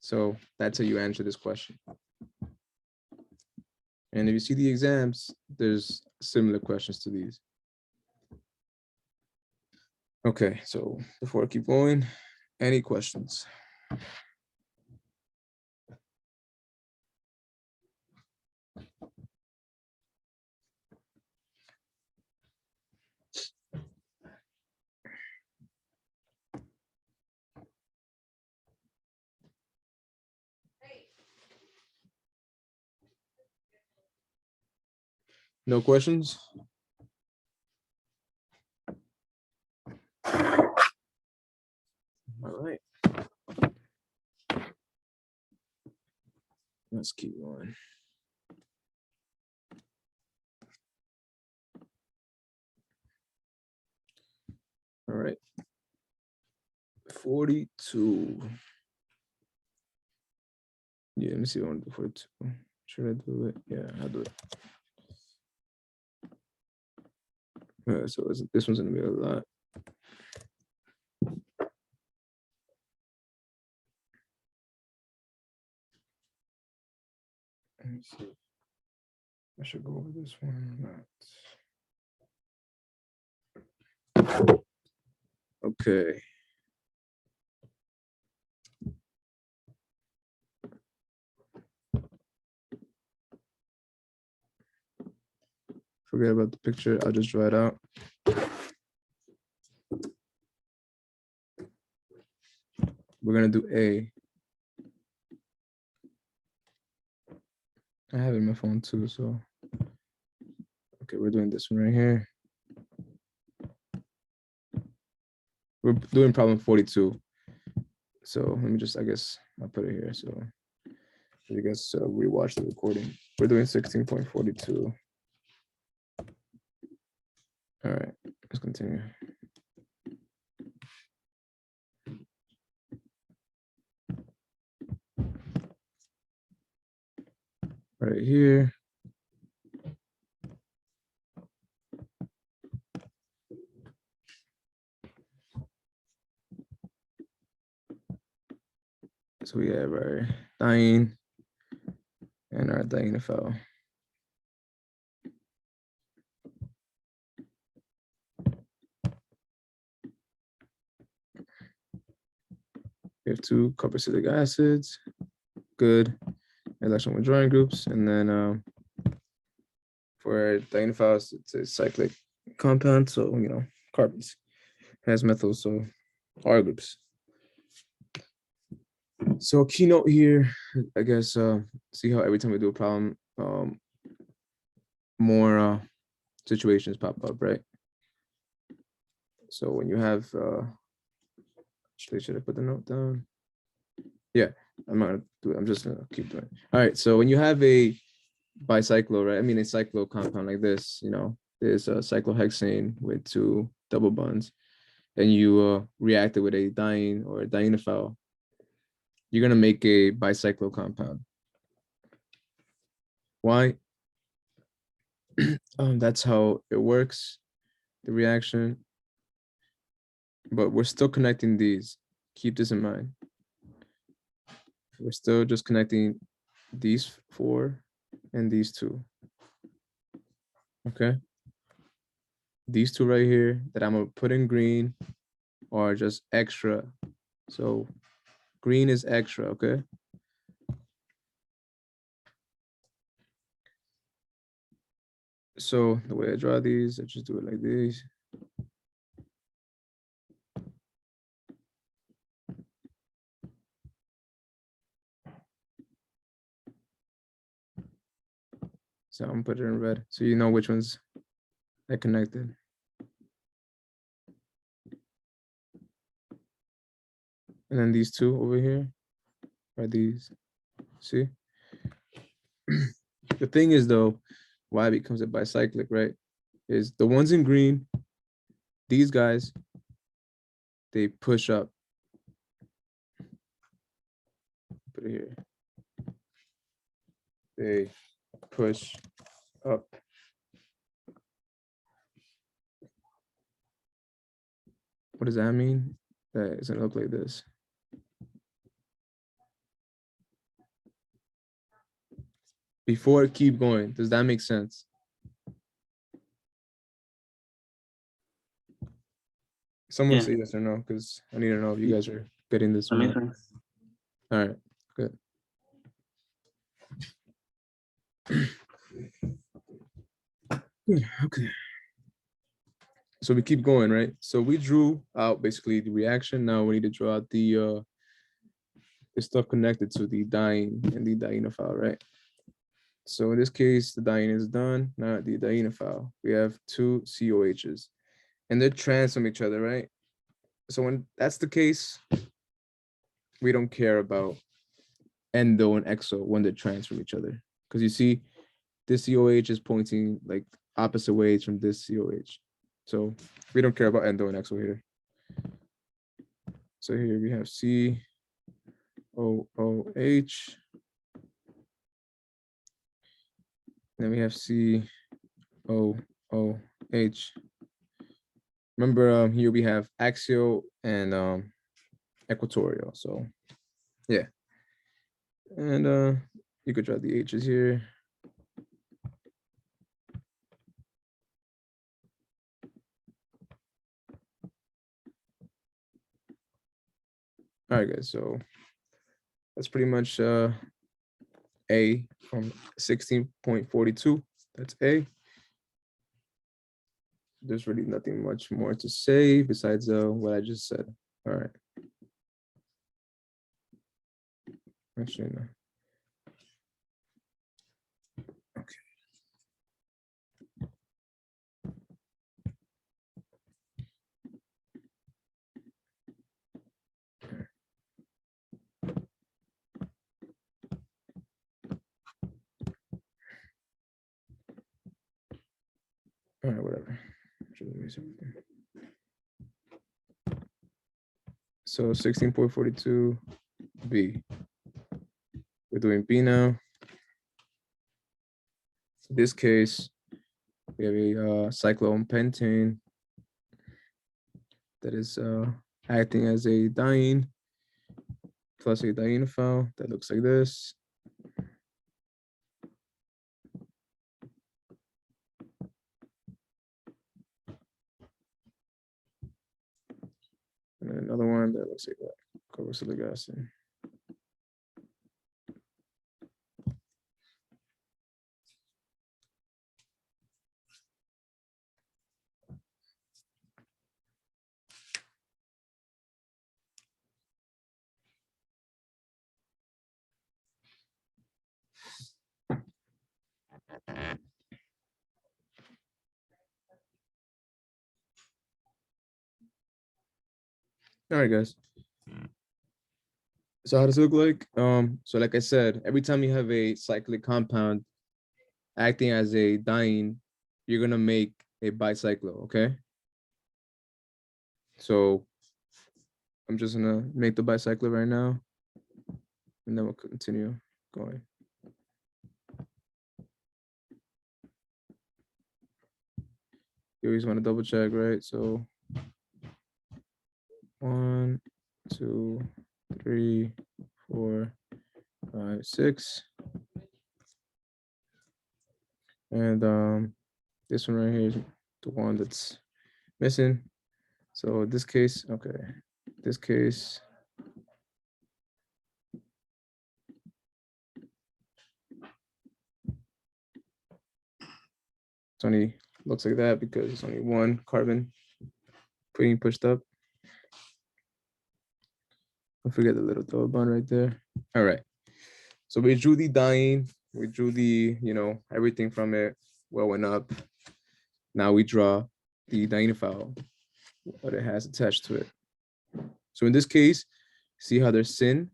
So that's how you answer this question. And if you see the exams, there's similar questions to these. Okay, so before I keep going, any questions? No questions? All right. Let's keep going. All right. 42. Yeah, let me see what I want to do 42. Should I do it? Yeah, I'll do it. So this one's gonna be a lot. Let me see. I should go over this one or not. Okay. Forget about the picture. I'll just draw it out. we're gonna do A. I have it in my phone too, so. Okay, we're doing this one right here. We're doing problem 42. So let me just, I guess I'll put it here. So you guys rewatch the recording. We're doing 16.42. All right, let's continue. Right here. So we have our diene and our dienophyte. We have two carboxylic acids, good electron withdrawing groups, and then for dienophytes, it's a cyclic compound, so you know, carbons has methyl, so R groups. So keynote here, I guess, see how every time we do a problem, more situations pop up, right? So when you have, should I put the note down? Yeah, I'm not gonna do it. I'm just gonna keep doing it. All right, so when you have a bicyclo, right? I mean, a cyclo compound like this, you know, there's a cyclohexane with two double bonds, and you react it with a diene or a dienophyte, you're gonna make a bicyclo compound. Why? That's how it works, the reaction. But we're still connecting these. Keep this in mind. We're still just connecting these four and these two. Okay. These two right here that I'm gonna put in green are just extra. So green is extra, okay? So the way I draw these, I just do it like this. So I'm gonna put it in red so you know which ones I connected. And then these two over here are these. See? The thing is though, why it becomes a bicyclic, right? Is the ones in green, these guys, they push up. Put it here. They push up. What does that mean? That it's gonna look like this. Before I keep going, does that make sense? Someone Yeah. say yes or no, because I need to know if you guys are getting this or That makes not. sense. All right, good. Good, okay. So we keep going, right? So we drew out basically the reaction. Now we need to draw out the stuff connected to the diene and the dienophyte, right? So in this case, the diene is done, not the dienophyte. We have two COHs and they're trans from each other, right? So when that's the case, we don't care about endo and exo when they're trans from each other. Because you see, this COH is pointing like opposite ways from this COH. So we don't care about endo and exo here. So here we have COOH. Then we have COOH. Remember, here we have axial and equatorial. So yeah. And you could draw the H's here. All right, guys, so that's pretty much A from 16.42. That's A. There's really nothing much more to say besides what I just said. All right. Actually, no. Okay. All right, whatever. So 16.42 B. We're doing B now. In this case, we have a cyclopentane that is acting as a diene plus a dienophile that looks like this. And then another one that looks like that, carboxylic acid. All right, guys. So how does it look like? So like I said, every time you have a cyclic compound acting as a diene, you're gonna make a bicyclo, okay? So I'm just gonna make the bicyclo right now, and then we'll continue going. You always want to double check, right? So 1, 2, 3, 4, 5, 6. And this one right here is the one that's missing. So this case, okay, this case. It's only looks like that because it's only one carbon being pushed up. Don't forget the little double bond right there. All right. So we drew the diene, we drew the, everything from it well went up. Now we draw the dienophile, what it has attached to it. So in this case, see how there's cis.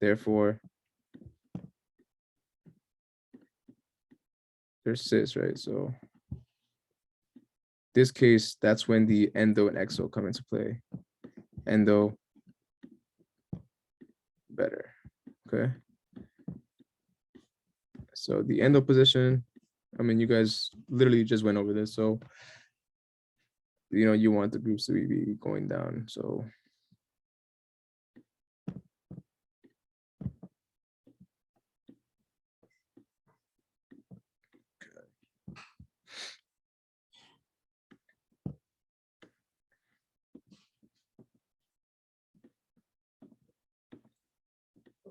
Therefore, there's cis, right? So this case, that's when the endo and exo come into play. Endo better, okay? So the endo position, I mean, you guys literally just went over this. So, you want the groups to be going down. So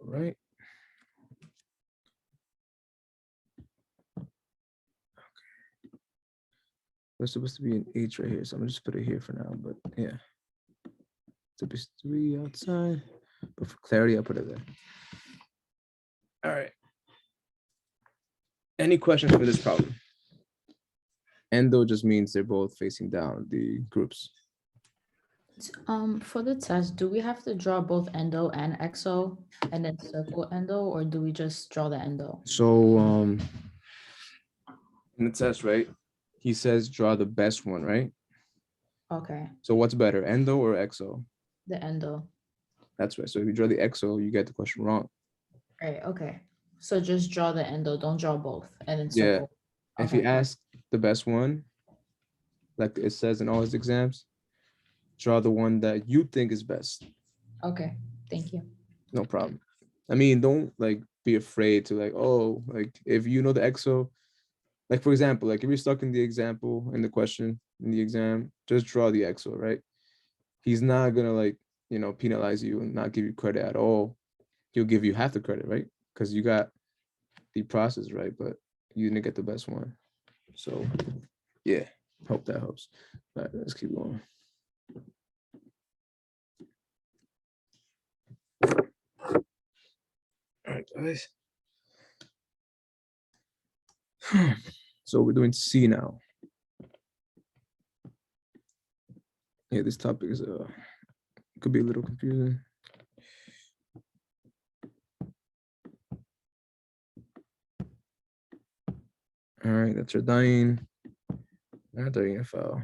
all right. There's supposed to be an H right here, so I'm gonna just put it here for now, but yeah. It's supposed to be outside, but for clarity, I'll put it there. All right. Any questions for this problem? Endo just means they're both facing down, the groups. For the test, do we have to draw both endo and exo and then circle endo, or do we just draw the endo? So in the test, right? He says draw the best one, right? Okay, So what's better, endo or exo? the endo. That's right. So if you draw the exo, you get the question wrong. Right, okay. So just draw the endo, don't draw both, and then Yeah. circle. If you ask the best one, like it says in all his exams, draw the one that you think is best. Okay, thank you. No problem. I mean, don't be afraid to if you know the exo, for example, if you're stuck in the example in the question in the exam, just draw the exo, right? He's not gonna penalize you and not give you credit at all. He'll give you half the credit, right? Because you got the process right, but you didn't get the best one. So Yeah, hope that helps. All right, let's keep going. All right, guys. So we're doing C now. Yeah, this topic is could be a little confusing. All right, that's our diene. Our diene file.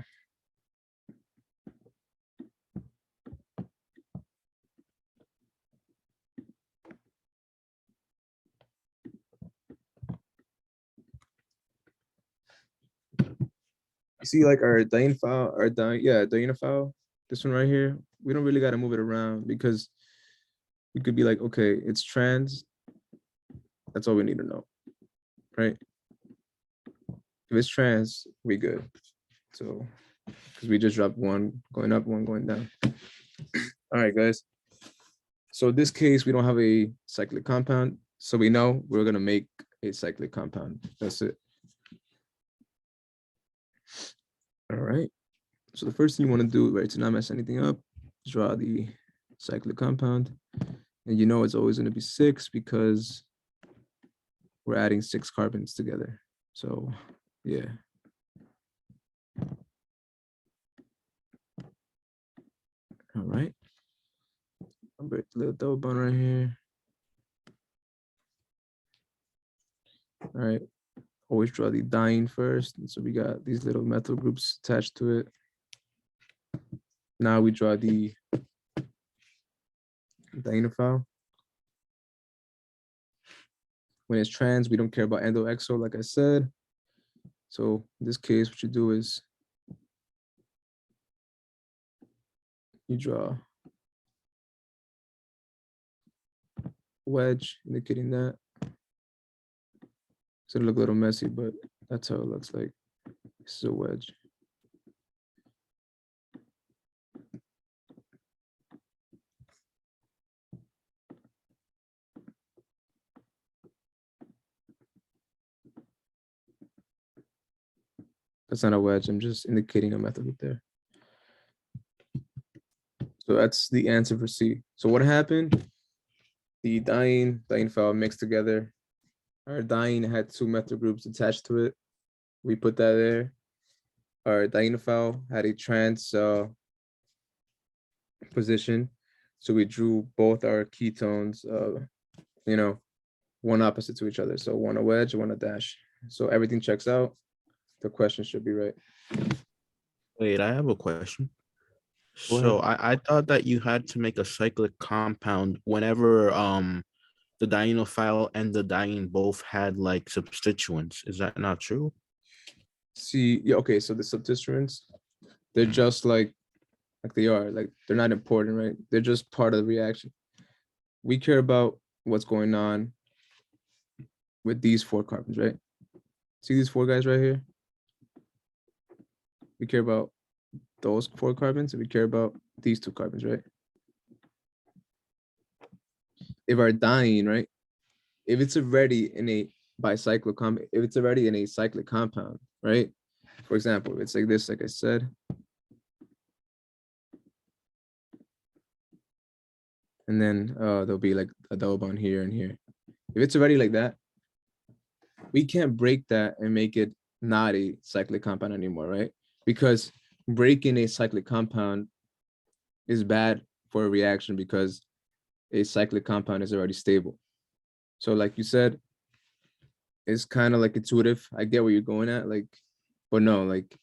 You see, like our diene file, diene file, this one right here, we don't really got to move it around because we could be like, okay, it's trans. That's all we need to know, right? If it's trans, we good. So, because we just dropped one going up, one going down. All right, guys. So in this case, we don't have a cyclic compound. So we know we're going to make a cyclic compound. That's it. All right. So the first thing you want to do, right, to not mess anything up, draw the cyclic compound. And you know it's always going to be 6 because we're adding 6 carbons together. So, yeah. All right. Remember the little double bond right here. All right. Always draw the diene first. And so we got these little methyl groups attached to it. Now we draw the dienophile. When it's trans, we don't care about endo-exo, like I said. So in this case, what you do is you draw a wedge indicating that. So it'll look a little messy, but that's how it looks like. This is a wedge. That's not a wedge. I'm just indicating a methyl group there. So that's the answer for C. So what happened? The diene file mixed together. Our diene had 2 methyl groups attached to it. We put that there. Our dienophile had a trans position. So we drew both our ketones, one opposite to each other. So one a wedge, one a dash. So everything checks out. The question should be right. Wait, I have a question. Go So ahead. I thought that you had to make a cyclic compound whenever the dienophile and the diene both had like substituents. Is that not true? See, yeah, okay, so the substituents, they're just like they are, like they're not important, right? They're just part of the reaction. We care about what's going on with these 4 carbons, right? See these 4 guys right here? We care about those 4 carbons, and we care about these 2 carbons, right? If our diene, right? If it's already in a bicyclic compound, if it's already in a cyclic compound, right? For example, it's like this, like I said. And then there'll be like a double bond here and here. If it's already like that, we can't break that and make it not a cyclic compound anymore, right? Because breaking a cyclic compound is bad for a reaction because a cyclic compound is already stable. So like you said, it's kind of like intuitive. I get where you're going at, like, but no, like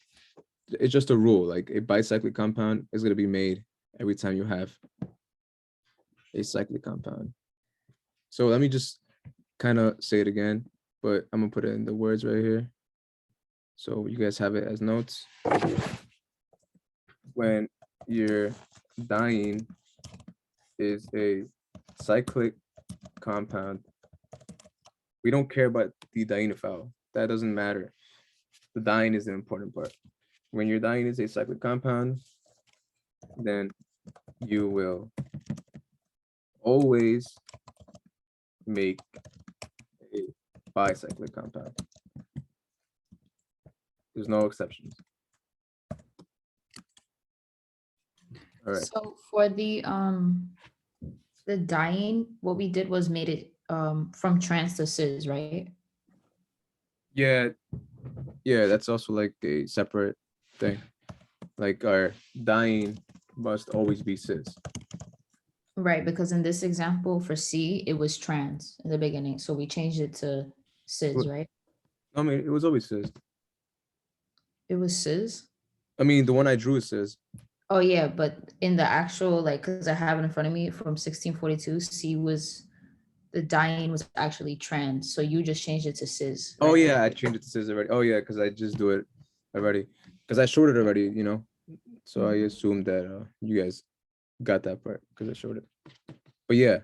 it's just a rule. Like a bicyclic compound is going to be made every time you have a cyclic compound. So let me just kind of say it again, but I'm gonna put it in the words right here. So you guys have it as notes. When your diene is a cyclic compound, we don't care about the dienophile. That doesn't matter. The diene is the important part. When your diene is a cyclic compound, then you will always make a bicyclic compound. There's no exceptions. All right. So for the diene, what we did was made it from trans to cis, right? Yeah, that's also like a separate thing. Like our dying must always be cis. Right, because in this example for C, it was trans in the beginning, so we changed it to cis, What- right? I mean, it was always cis. It was cis. I mean, the one I drew is cis. Oh yeah, but in the actual like, because I have it in front of me from 1642, C was the diene was actually trans, so you just changed it to cis. Oh right? yeah, I changed it to cis already. Oh yeah, because I just do it already. Because I showed it already, you know. So I assumed that you guys got that part because I showed it. But yeah,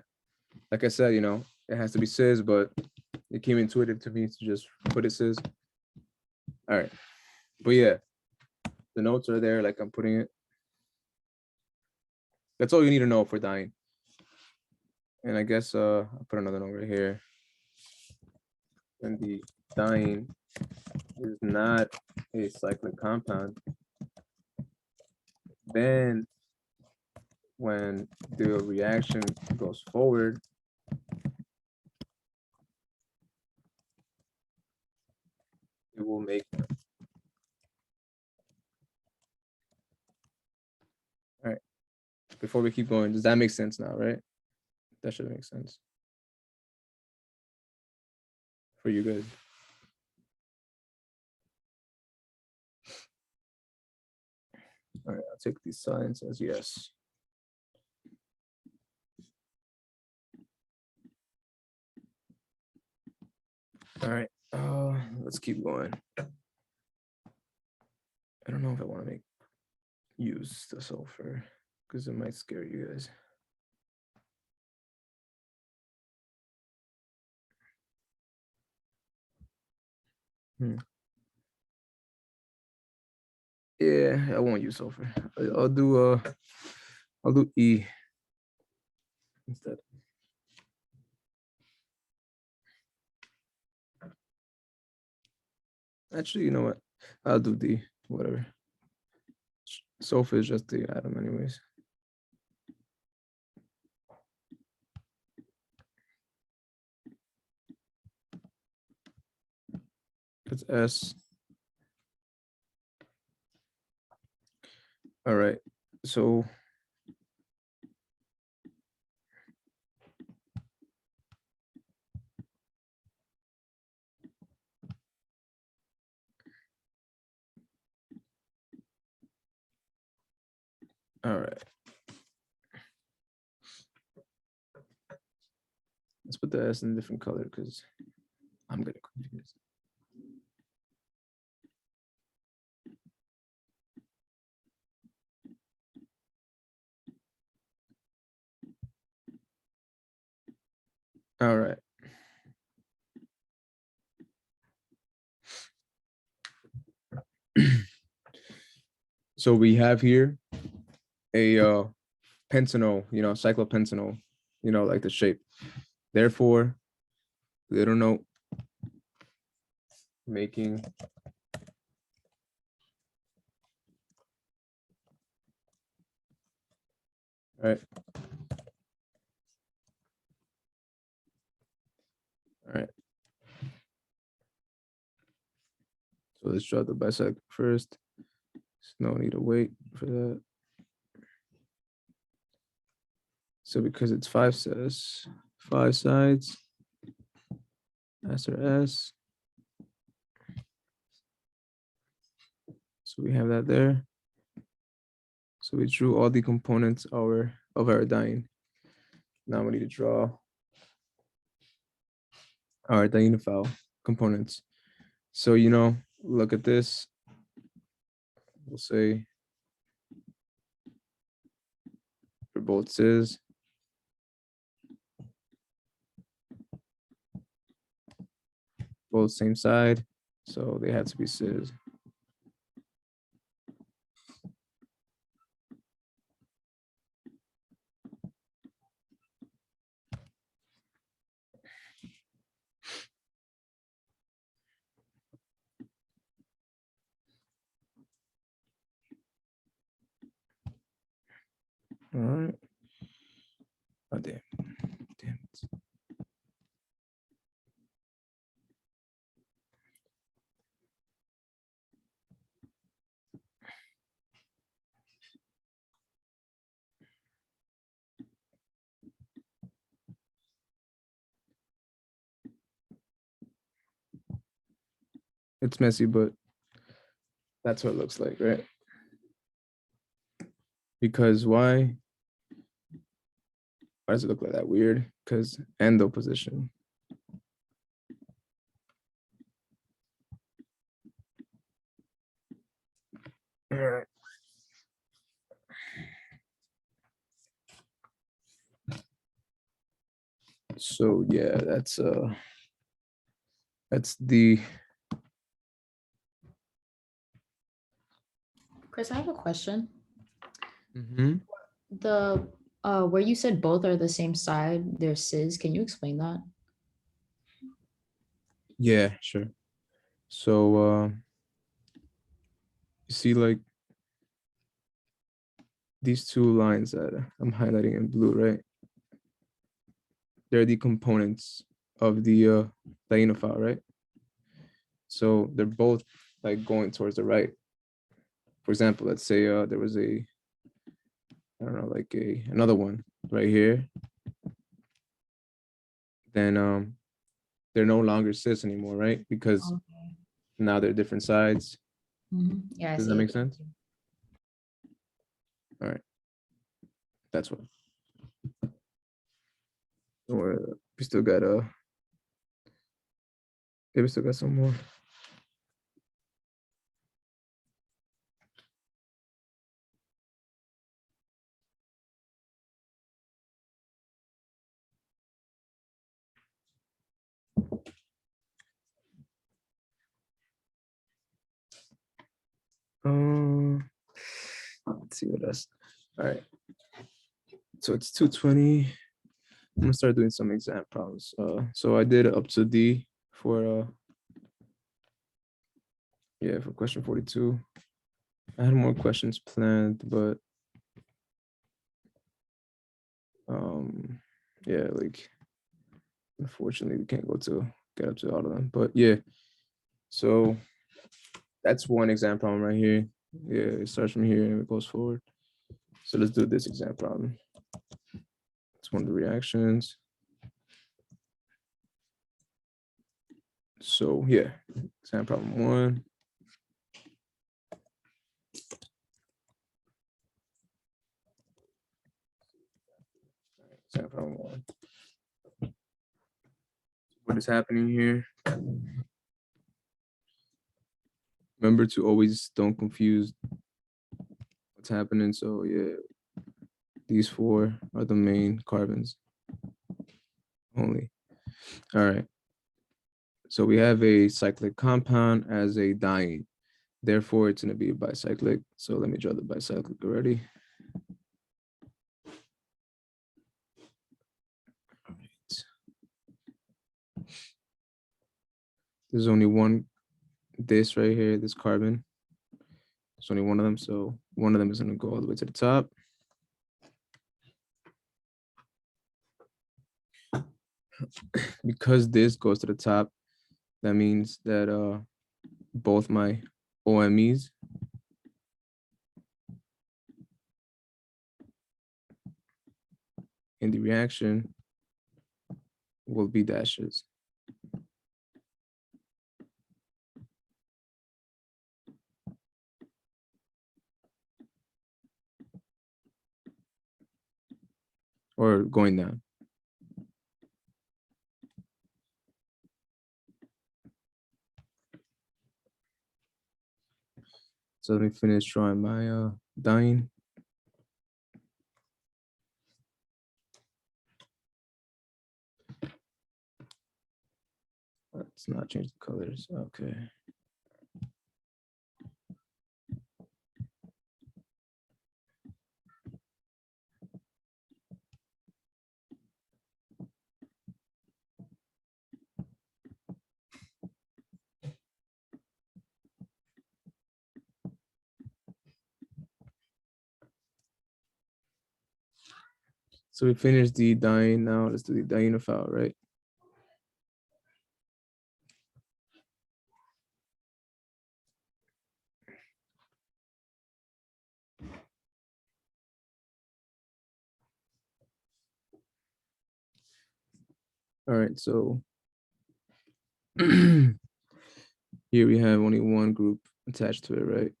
like I said, you know, it has to be cis, but it came intuitive to me to just put it cis. All right. But yeah, the notes are there, like I'm putting it. That's all you need to know for dying. And I guess I'll put another note right here. And the dying is not a cyclic compound, then when the reaction goes forward, it will make them. All right. Before we keep going, does that make sense now, right? That should make sense for you guys. All right, I'll take these signs as yes. All right, let's keep going. I don't know if I want to use the sulfur because it might scare you guys. Yeah, I won't use sulfur. I'll do E instead. Actually, you know what? I'll do D, whatever. Sulfur is just the atom anyways. It's S. All right, so all right. Let's put the S in a different color because I'm gonna confuse. All right. So we have here a pentanol, you know, cyclopentanol, you know, like the shape. Therefore, little note making right. All right. So let's draw the bisect first. There's no need to wait for that. So because it's five sides, S or S. So we have that there. So we drew all the components of our diene. Now we need to draw our dienophile components. So, you know, look at this. We'll say for both cis, both same side. So they have to be cis. All right. Oh, damn. Damn it. It's messy, but that's what it looks like, right? Because why does it look like that? Weird, because endo position. All right. So yeah, that's the Chris, I have a question. Mhm. The where you said both are the same side, they're cis. Can you explain that? Yeah, sure. So you see like these two lines that I'm highlighting in blue, right? They're the components of the file, right? So they're both like going towards the right. For example, let's say there was a, I don't know, like another one right here. Then they're no longer cis anymore, right? Because Okay. now they're different sides. Yeah, I Does see that it. make sense? All right. That's what. Don't worry, we still got yeah, we still got some more. Let's see what else. All right. So it's 220. I'm gonna start doing some exam problems. So I did up to D for yeah, for question 42. I had more questions planned, but yeah, like unfortunately we can't get up to all of them. But yeah, so that's one exam problem right here. Yeah, it starts from here and it goes forward. So let's do this exam problem. It's one of the reactions. So yeah, exam problem one. Exam problem one. What is happening here? Remember to always don't confuse what's happening. So yeah, these four are the main carbons only. All right. So we have a cyclic compound as a diene. Therefore, it's going to be a bicyclic. So let me draw the bicyclic already. All right. There's only one, this right here, this carbon. There's only one of them. So one of them is going to go all the way to the top. Because this goes to the top, that means that both my OMEs in the reaction will be dashes. Or going down. So let me finish drawing my diene. Let's not change the colors. Okay. So we finished the dyne. Now let's do the dienophile, right? All right, so here we have only one group attached to it, right?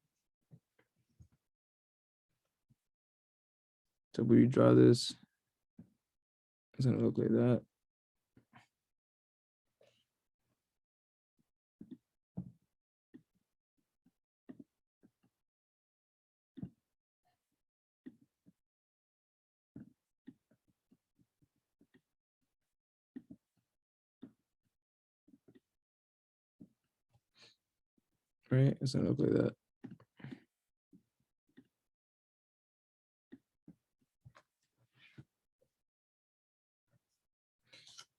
So we draw this, it's gonna look like that. Right, it's gonna look like that.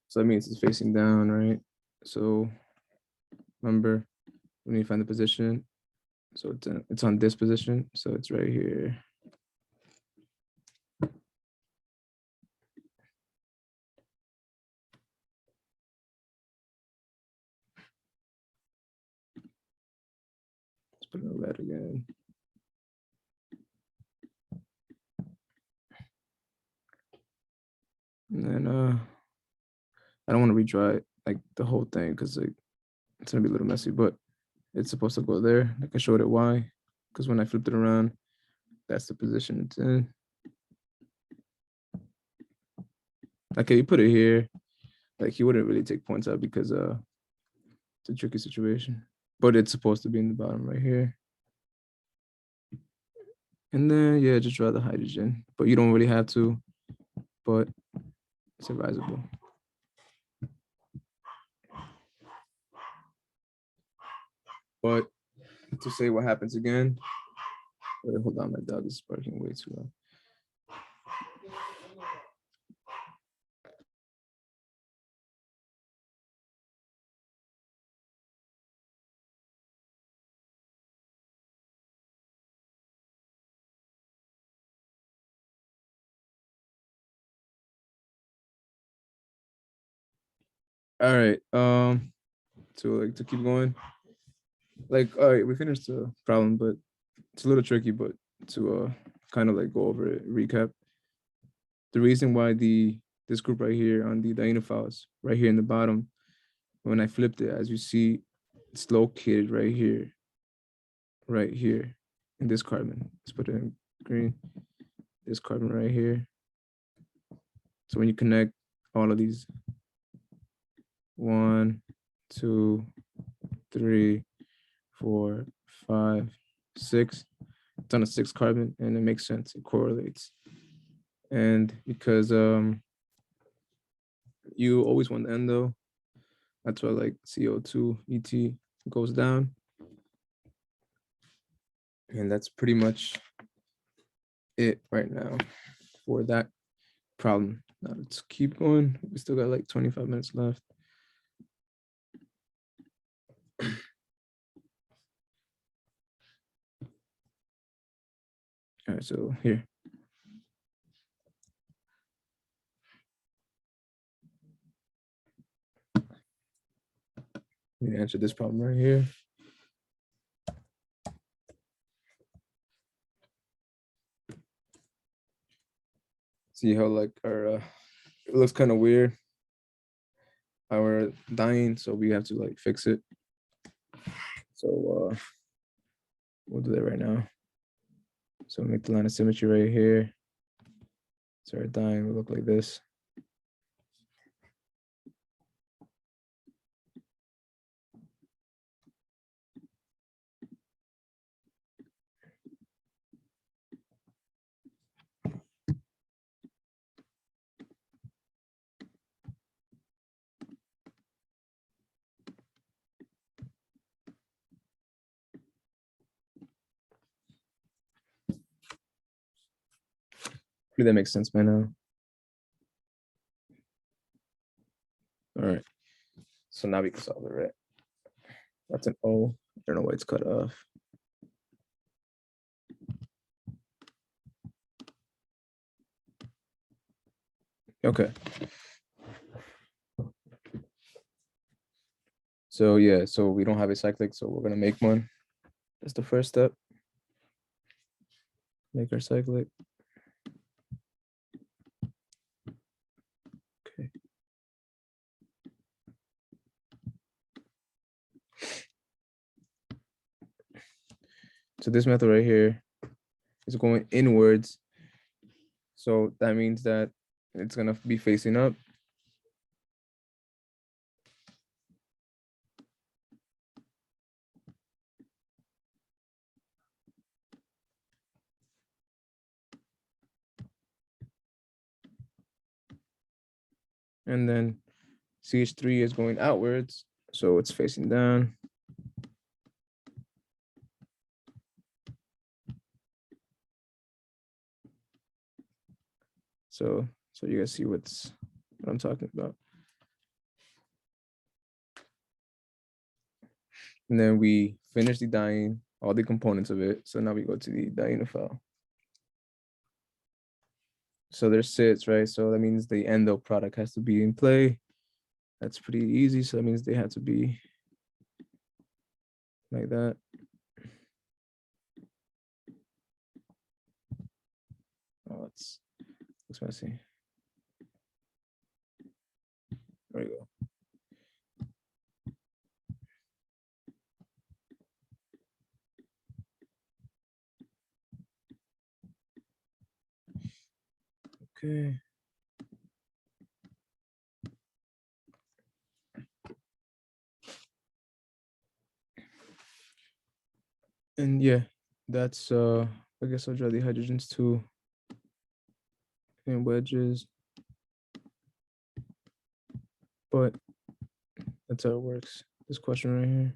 So that means it's facing down, right? So remember, we need to find the position. So it's on this position. So it's right here. Let's put it in red again. And then I don't want to redraw it like the whole thing because like it's gonna be a little messy, but it's supposed to go there. Like I showed it why, because when I flipped it around, that's the position it's in. Okay, you put it here. Like he wouldn't really take points out because it's a tricky situation. But it's supposed to be in the bottom right here. And then yeah, just draw the hydrogen. But you don't really have to, but it's advisable. But to say what happens again. Wait, hold on, my dog is barking way too loud. All right. To keep going. Like, all right, we finished the problem, but it's a little tricky, but to kind of like go over it, recap. The reason why this group right here on the dienophiles, right here in the bottom, when I flipped it, as you see, it's located right here in this carbon. Let's put it in green. This carbon right here. So when you connect all of these, 1, 2, 3, 4, 5, 6. It's on a 6 carbon, and it makes sense. It correlates, and because you always want the endo, that's why like CO2 ET goes down, and that's pretty much it right now for that problem. Now let's keep going. We still got like 25 minutes left. All right, so here. Let me answer this problem right here. See how like our it looks kind of weird. Our dying, so we have to like fix it. So we'll do that right now. So make the line of symmetry right here. So our dying will look like this. Hopefully that makes sense by now. All right. So now we can solve it, right? That's an O. I don't know why it's cut off. Okay. So yeah, so we don't have a cyclic, so we're gonna make one. That's the first step. Make our cyclic. Okay. So this method right here is going inwards. So that means that it's gonna be facing up. And then CH3 is going outwards, so it's facing down. So you guys see what I'm talking about. And then we finish the diene, all the components of it. So now we go to the diene file. So there's sits, right? So that means the endo product has to be in play. That's pretty easy. So that means they have to be like that. Oh, looks messy. There we go. Okay. And yeah, that's I guess I'll draw the hydrogens too. And wedges. But that's how it works. This question right here.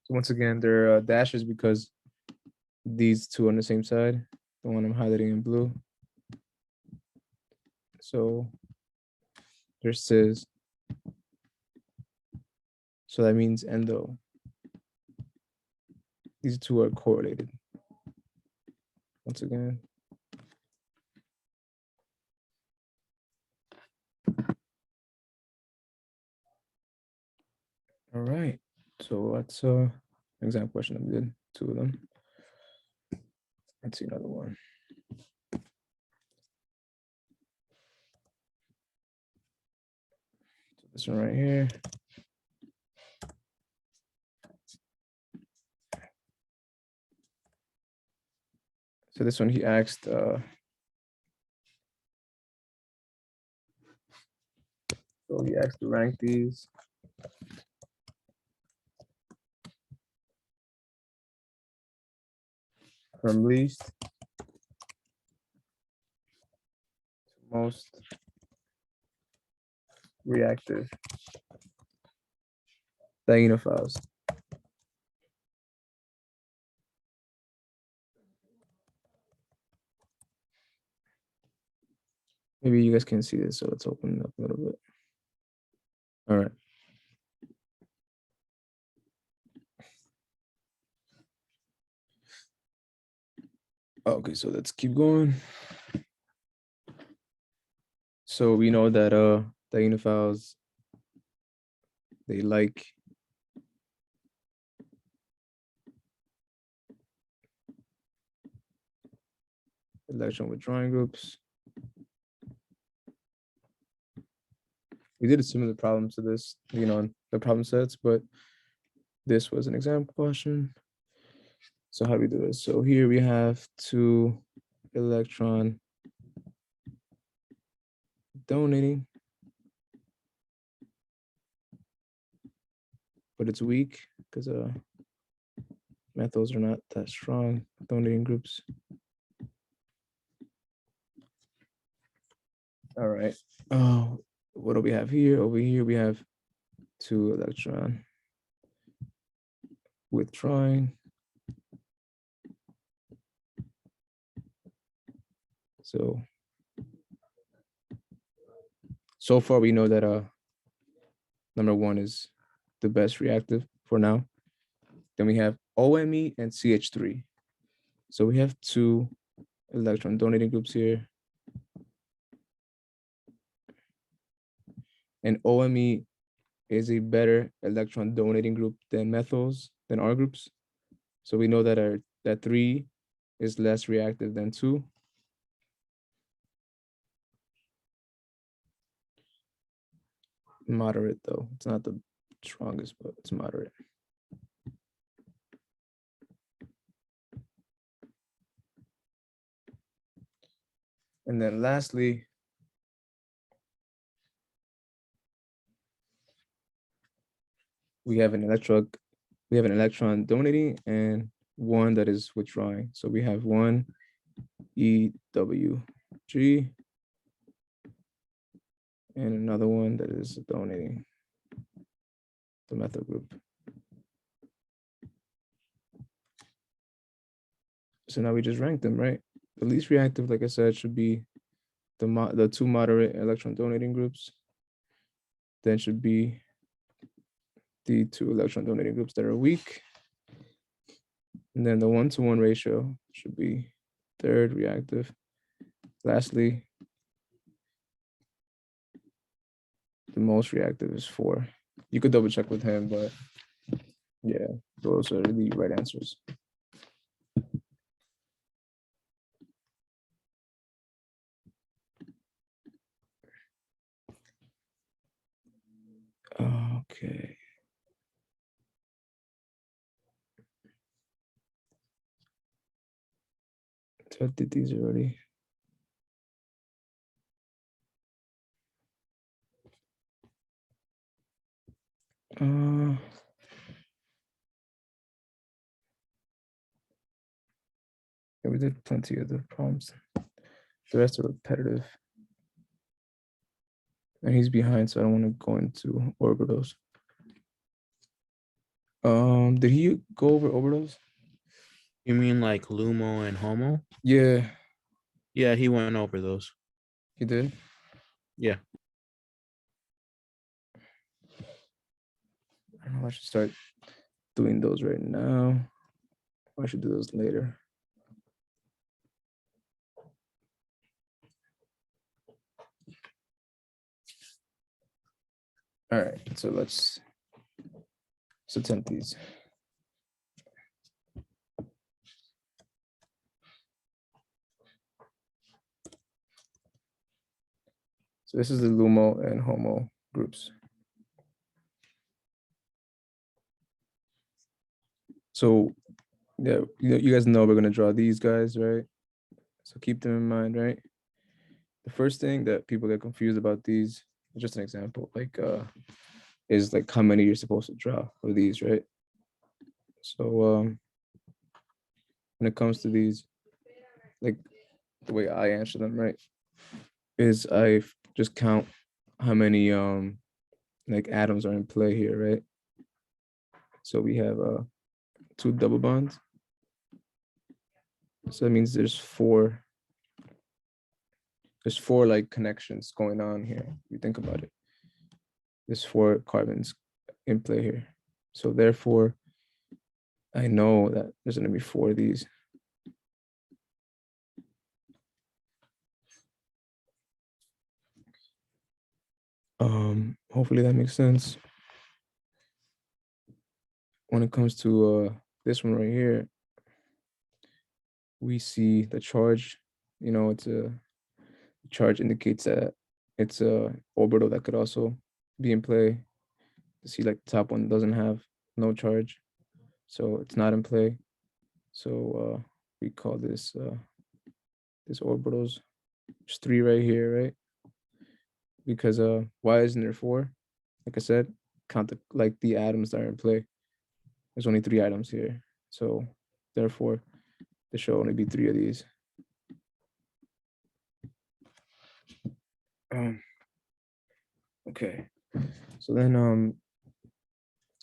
So once again, they're dashes because these two on the same side, the one I'm highlighting in blue. So there's cis. So that means endo. These two are correlated. Once again. All right. So that's an exam question I did, two of them. Let's see another one. So this one right here. So this one he asked so he asked to rank these. From least to most reactive dienophiles. Maybe you guys can see this, so let's open it up a little bit. All right. Okay, so let's keep going. So we know that dienophiles, they like electron withdrawing groups. We did a similar problem to this, you know, the problem sets, but this was an example question. So how do we do this? So here we have 2 electron donating, but it's weak because methyls are not that strong donating groups. All right. Oh, what do we have here? Over here we have 2 electron withdrawing. So far we know that number 1 is the best reactive for now. Then we have OMe and CH3. So we have two electron donating groups here. And OMe is a better electron donating group than methyls, than R groups. So we know that that 3 is less reactive than 2. Moderate though. It's not the strongest, but it's moderate. And then lastly, we have an electron donating and one that is withdrawing. So we have one EWG and another one that is donating, the methyl group. So now we just rank them, right? The least reactive, like I said, should be the two moderate electron donating groups. Then should be the two electron donating groups that are weak. And then the 1-to-1 ratio should be third reactive. Lastly, the most reactive is 4. You could double check with him, but yeah, those are the right answers. Okay. So I did these already. Yeah, we did plenty of the problems. The rest are repetitive. And he's behind, so I don't want to go into orbitals. Did he go over orbitals? You mean like LUMO and HOMO? Yeah, Yeah, he went over those. he did. Yeah. I don't know if I should start doing those right now. Or I should do those later. All right, so let's attempt these. So this is the LUMO and HOMO groups. So yeah, you guys know we're gonna draw these guys, right? So keep them in mind, right? The first thing that people get confused about these, just an example, like is like how many you're supposed to draw of these, right? So when it comes to these, like the way I answer them, right, is I just count how many like atoms are in play here, right? So we have 2 double bonds. So that means there's 4 like connections going on here. If you think about it, there's 4 carbons in play here. So therefore, I know that there's gonna be 4 of these. Hopefully that makes sense. When it comes to this one right here, we see the charge, you know, it's a charge indicates that it's a orbital that could also be in play. You see like the top one doesn't have no charge, so it's not in play. So we call this this orbitals. There's 3 right here, right? Because why isn't there 4? Like I said, count the atoms that are in play. There's only 3 items here, so therefore there should only be 3 of these. Okay, so then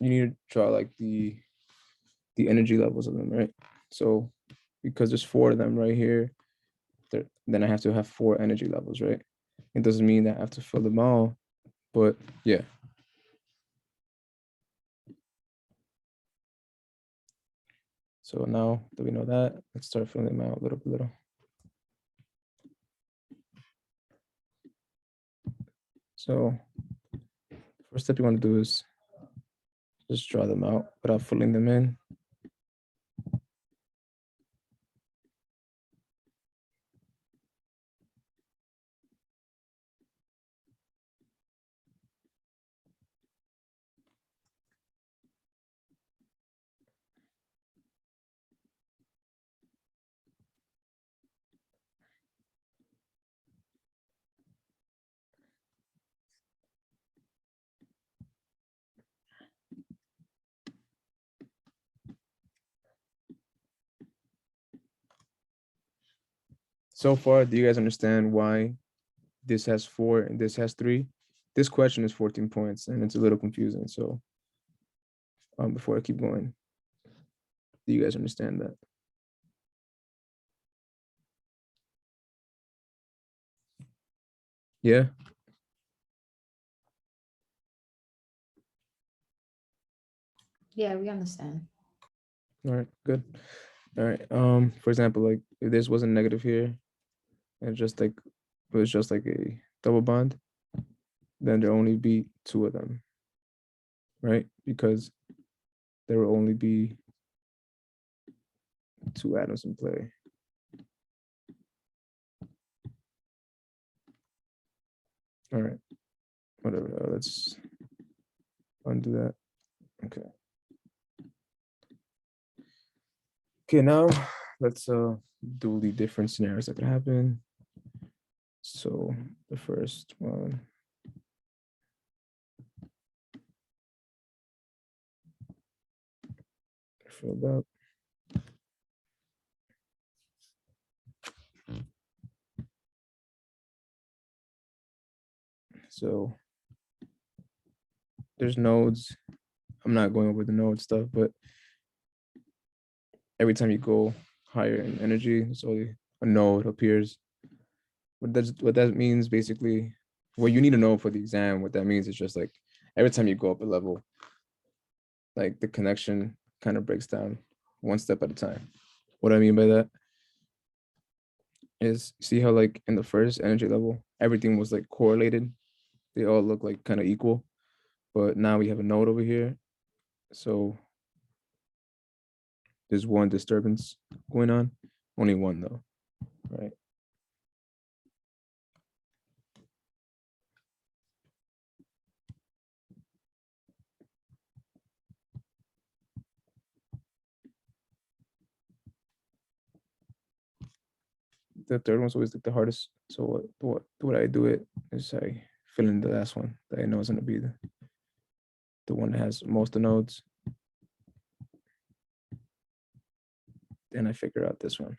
you need to draw like the energy levels of them, right? So because there's 4 of them right here, then I have to have 4 energy levels, right? It doesn't mean that I have to fill them all, but yeah. So now that we know that, let's start filling them out little by little. So first step you want to do is just draw them out without filling them in. So far, do you guys understand why this has 4 and this has 3? This question is 14 points and it's a little confusing. So before I keep going, do you guys understand that? Yeah. Yeah, we understand. All right, good. All right. For example, like if this wasn't negative here, and just like it was just like a double bond, then there'll only be 2 of them, right? Because there will only be 2 atoms in play. All right, whatever. Let's undo that. Okay. Okay, now let's do the different scenarios that could happen. So the first one. Filled up. So there's nodes. I'm not going over the node stuff, but every time you go higher in energy, it's only a node appears. What that means basically, what you need to know for the exam, what that means is just like every time you go up a level, like the connection kind of breaks down one step at a time. What I mean by that is, see how like in the first energy level, everything was like correlated. They all look like kind of equal, but now we have a node over here. So there's one disturbance going on, only one though, right? The third one's always like the hardest. So what I do it is I fill in the last one that I know is gonna be the one that has most of the nodes. Then I figure out this one.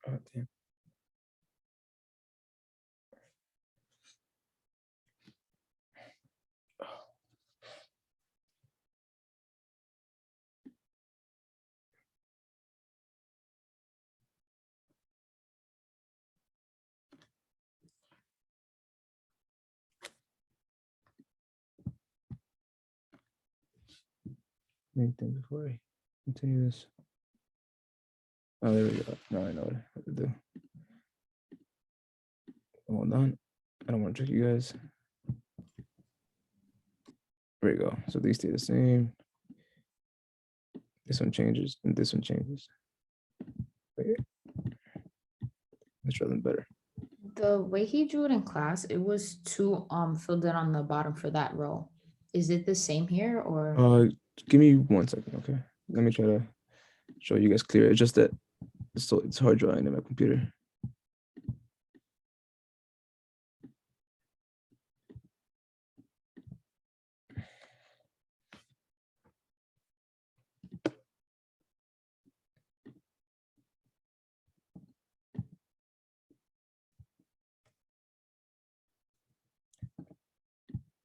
Oh, damn. Main thing before I continue this. Oh, there we go. Now I know what to do. Hold on. I don't want to trick you guys. There we go. So these stay the same. This one changes and this one changes. Wait. Let's try them better. The way he drew it in class, it was 2 filled in on the bottom for that row. Is it the same here or? Give me 1 second, okay? Let me try to show you guys clear. It's just that it's hard drawing in my computer.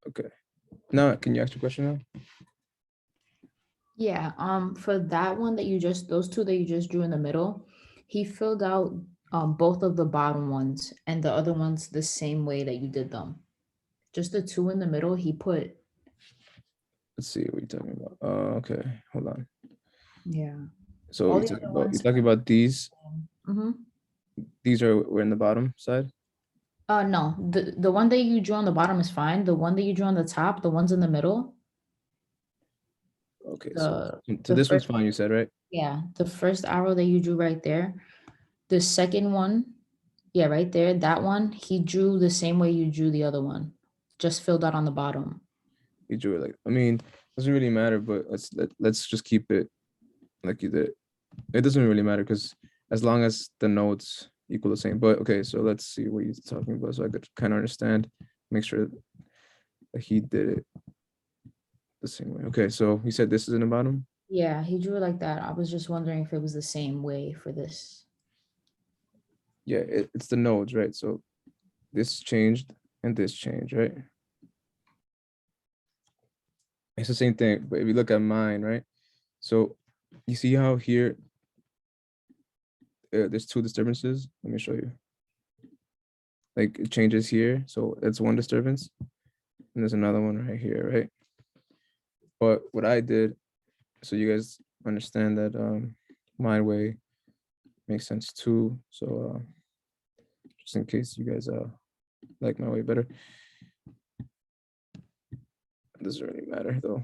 Okay. Now, can you ask your question now? Yeah, for that one that you just, those 2 that you just drew in the middle, he filled out both of the bottom ones and the other ones the same way that you did them. Just the two in the middle, he put. Let's see what you're talking about. Okay, hold on. Yeah. So All you're the talking other about, ones these. Mm-hmm. These were in the bottom side. No, the one that you drew on the bottom is fine. The one that you drew on the top, the ones in the middle. Okay, The so this one's first, fine. You said, right? yeah, the first arrow that you drew right there. The second one, yeah, right there. That one, he drew the same way you drew the other one, just filled out on the bottom. You drew it like. I mean, doesn't really matter, but let's just keep it like you did. It doesn't really matter because as long as the notes equal the same. But okay, so let's see what he's talking about so I could kind of understand. Make sure that he did it the same way. Okay, so he said this is in the bottom. Yeah, he drew it like that. I was just wondering if it was the same way for this. Yeah, it's the nodes, right? So this changed and this changed, right? It's the same thing, but if you look at mine, right? So you see how here there's two disturbances. Let me show you. Like it changes here, so it's one disturbance, and there's another one right here, right? But what I did, so you guys understand that my way makes sense too. So just in case you guys like my way better, it doesn't really matter though.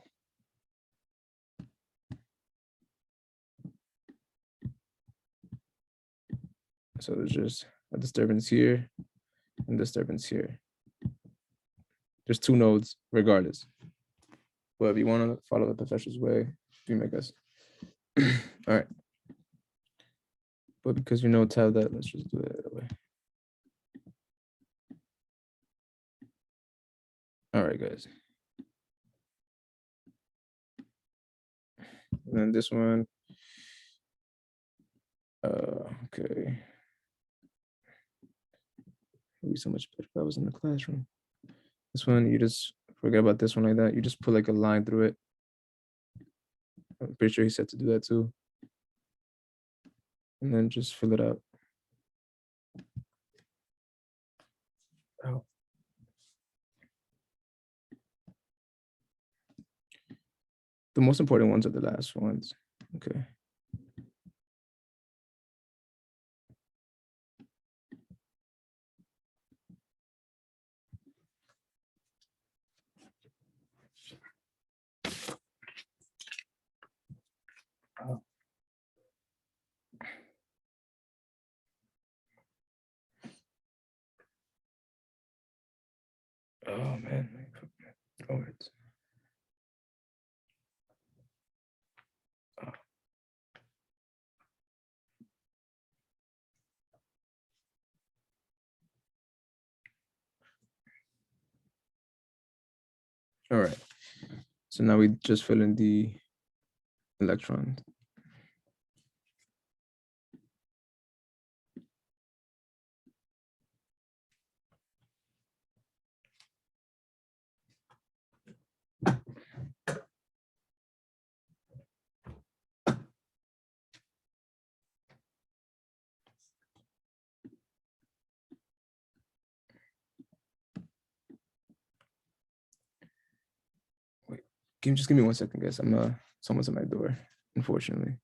So there's just a disturbance here and disturbance here. There's two nodes regardless. But if you want to follow the professor's way, do make us. All right. But because your notes have that, let's just do it that way. All right, guys. And then this one. Okay. It'd be so much better if I was in the classroom. This one, you just forget about this one like that. You just put like a line through it. I'm pretty sure he said to do that too. And then just fill it out. Oh. The most important ones are the last ones. Okay. Oh. Oh man, oh, it's. Oh. All right. So now we just fill in the electron. Wait, can you just give me 1 second, guys? Someone's at my door, unfortunately.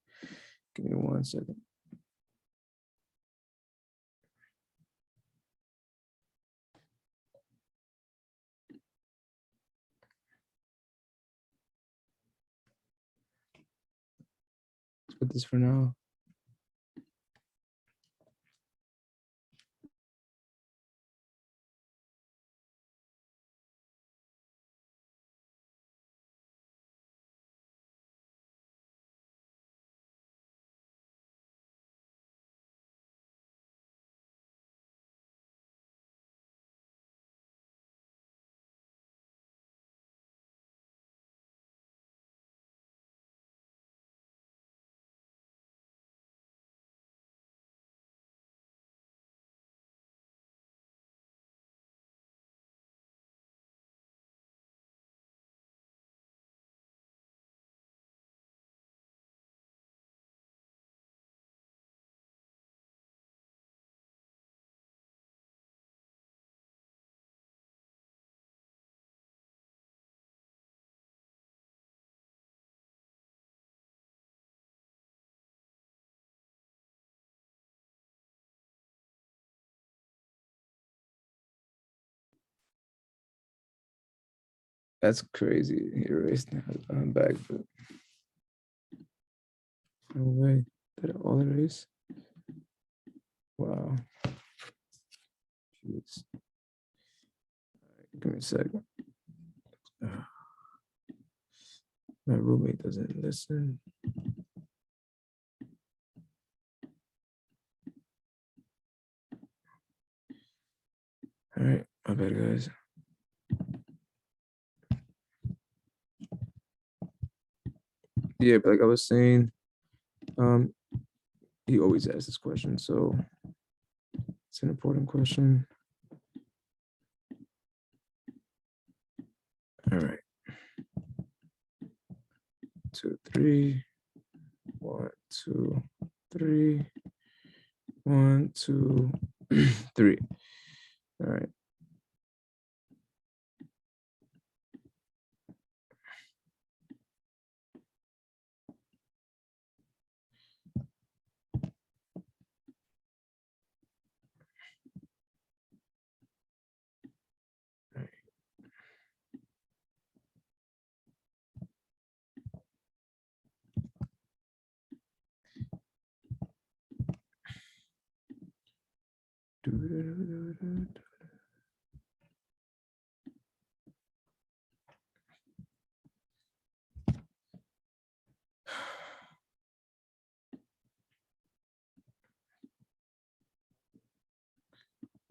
Give me 1 second. Let's put this for now. That's crazy. He erased. I'm back. But no way. Did it all erase? Wow. Jeez. Give me a second. My roommate doesn't listen. All right, my bad, guys. Yeah, but like I was saying, he always asks this question, so it's an important question. All right. 2, 3. 1, 2, 3. 1, 2, 3. All right.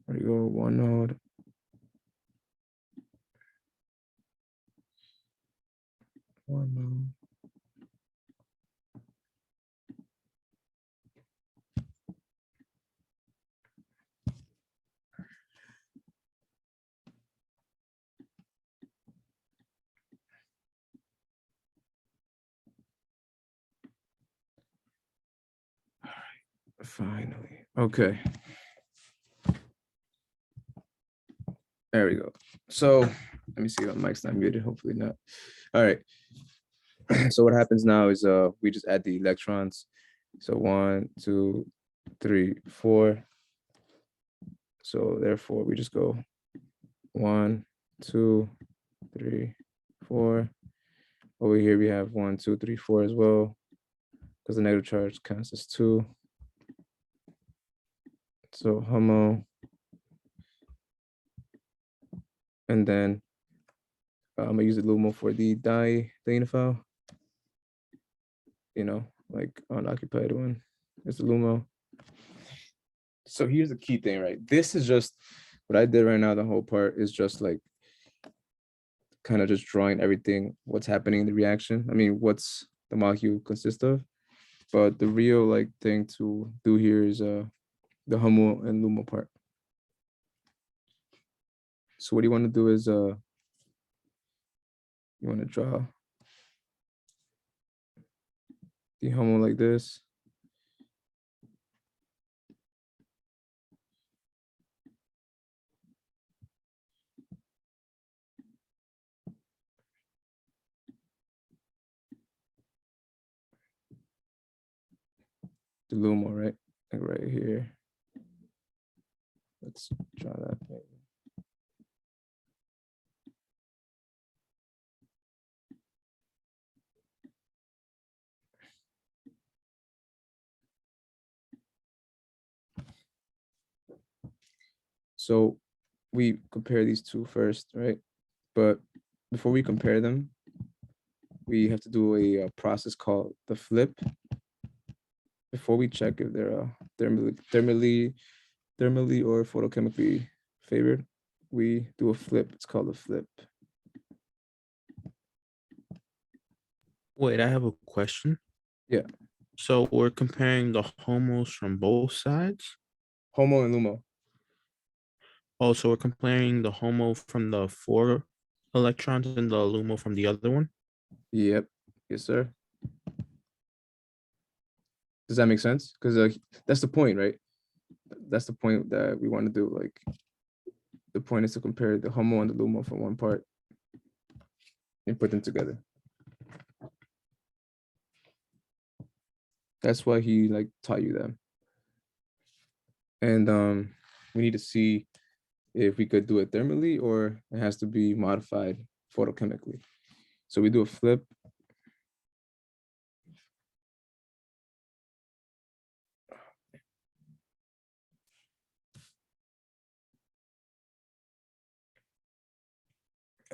There you go, one node. One node. Finally. Okay. There we go. So let me see if my mic's not muted. Hopefully not. All right. So what happens now is we just add the electrons. So 1, 2, 3, 4. So therefore we just go 1, 2, 3, 4. Over here we have 1, 2, 3, 4 as well, because the negative charge counts as 2. So homo. And then I'm gonna use the LUMO for the dienophile. You know, like unoccupied one. It's the LUMO. So here's the key thing, right? This is just what I did right now. The whole part is just like kind of just drawing everything, what's happening in the reaction. I mean, what's the molecule consist of. But the real like thing to do here is the homo and LUMO part. So what you want to do is you want to draw the homo like this. The LUMO, right? Like right here. Let's draw that thing. So we compare these two first, right? But before we compare them, we have to do a process called the flip. Before we check if they're thermally or photochemically favored, we do a flip. It's called a flip. Wait, I have a question. Yeah. So we're comparing the homos from both sides? Homo and LUMO. Oh, so we're comparing the homo from the 4 electrons and the LUMO from the other one? Yep. Yes, sir. Does that make sense? Because that's the point, right? That's the point that we want to do. Like, the point is to compare the homo and the LUMO from one part and put them together. That's why he like taught you them. And we need to see if we could do it thermally or it has to be modified photochemically. So we do a flip.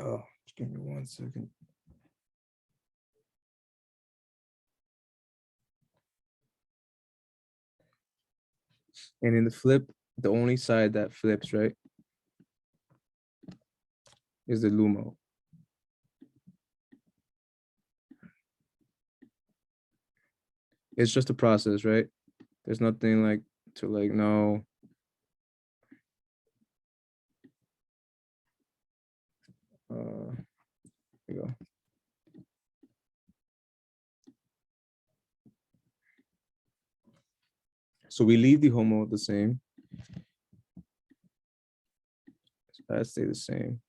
Oh, just give me 1 second. And in the flip, the only side that flips, right, is the LUMO. It's just a process, right? There's nothing like to like know. Here we go. So we leave the HOMO the same. So that stay the same.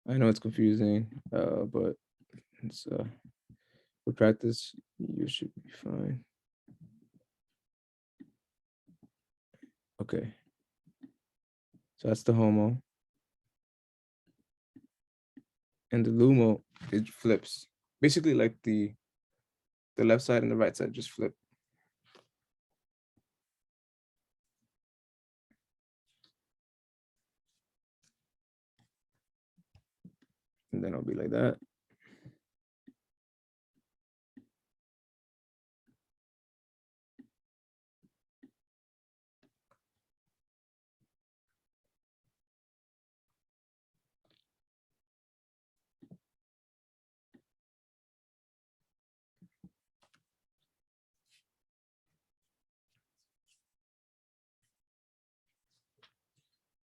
I know it's confusing, but it's for practice, you should be fine. Okay. So that's the HOMO. And the LUMO, it flips. Basically like the left side and the right side just flip. And then it'll be like that.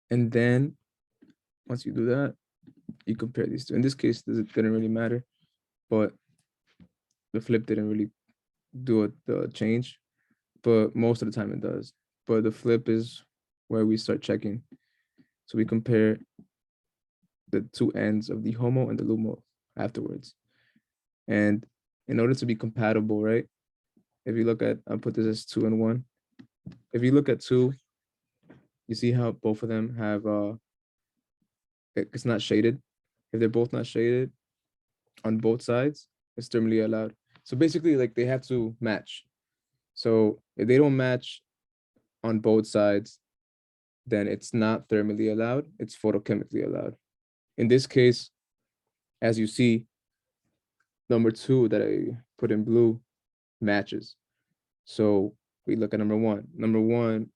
And then once you do that, you compare these two. In this case, it didn't really matter, but the flip didn't really do the change, but most of the time it does. But the flip is where we start checking. So we compare the two ends of the HOMO and the LUMO afterwards. And in order to be compatible, right? If you look at, I'll put this as 2 and 1. If you look at 2, you see how both of them have, it's not shaded. If they're both not shaded on both sides, it's thermally allowed. So basically like they have to match. So if they don't match on both sides, then it's not thermally allowed, it's photochemically allowed. In this case, as you see, number 2 that I put in blue matches. So we look at number 1. Number 1,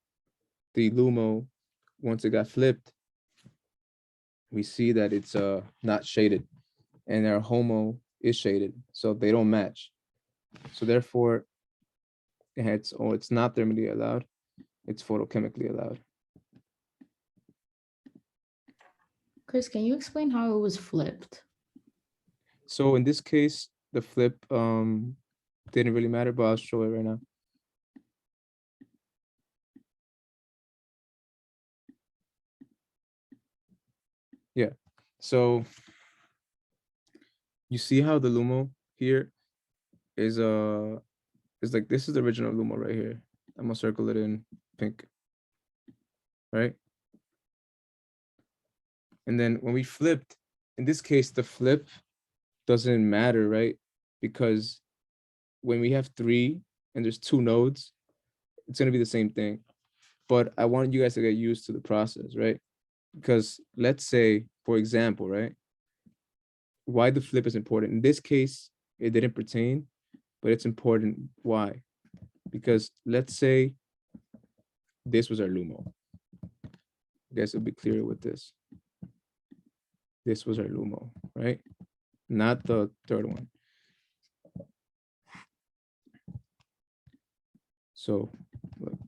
the LUMO, once it got flipped, we see that it's not shaded, and our HOMO is shaded, so they don't match. So therefore, it's not thermally allowed, it's photochemically allowed. Chris, can you explain how it was flipped? So in this case, the flip didn't really matter, but I'll show it right now. Yeah, so you see how the LUMO here is like, this is the original LUMO right here. I'm gonna circle it in pink, right? And then when we flipped, in this case, the flip doesn't matter, right? Because when we have 3 and there's 2 nodes, it's gonna be the same thing. But I want you guys to get used to the process, right? Because let's say, for example, right, why the flip is important. In this case, it didn't pertain, but it's important. Why? Because let's say this was our LUMO. I guess it'll be clearer with this. This was our LUMO, right? Not the third one. So look,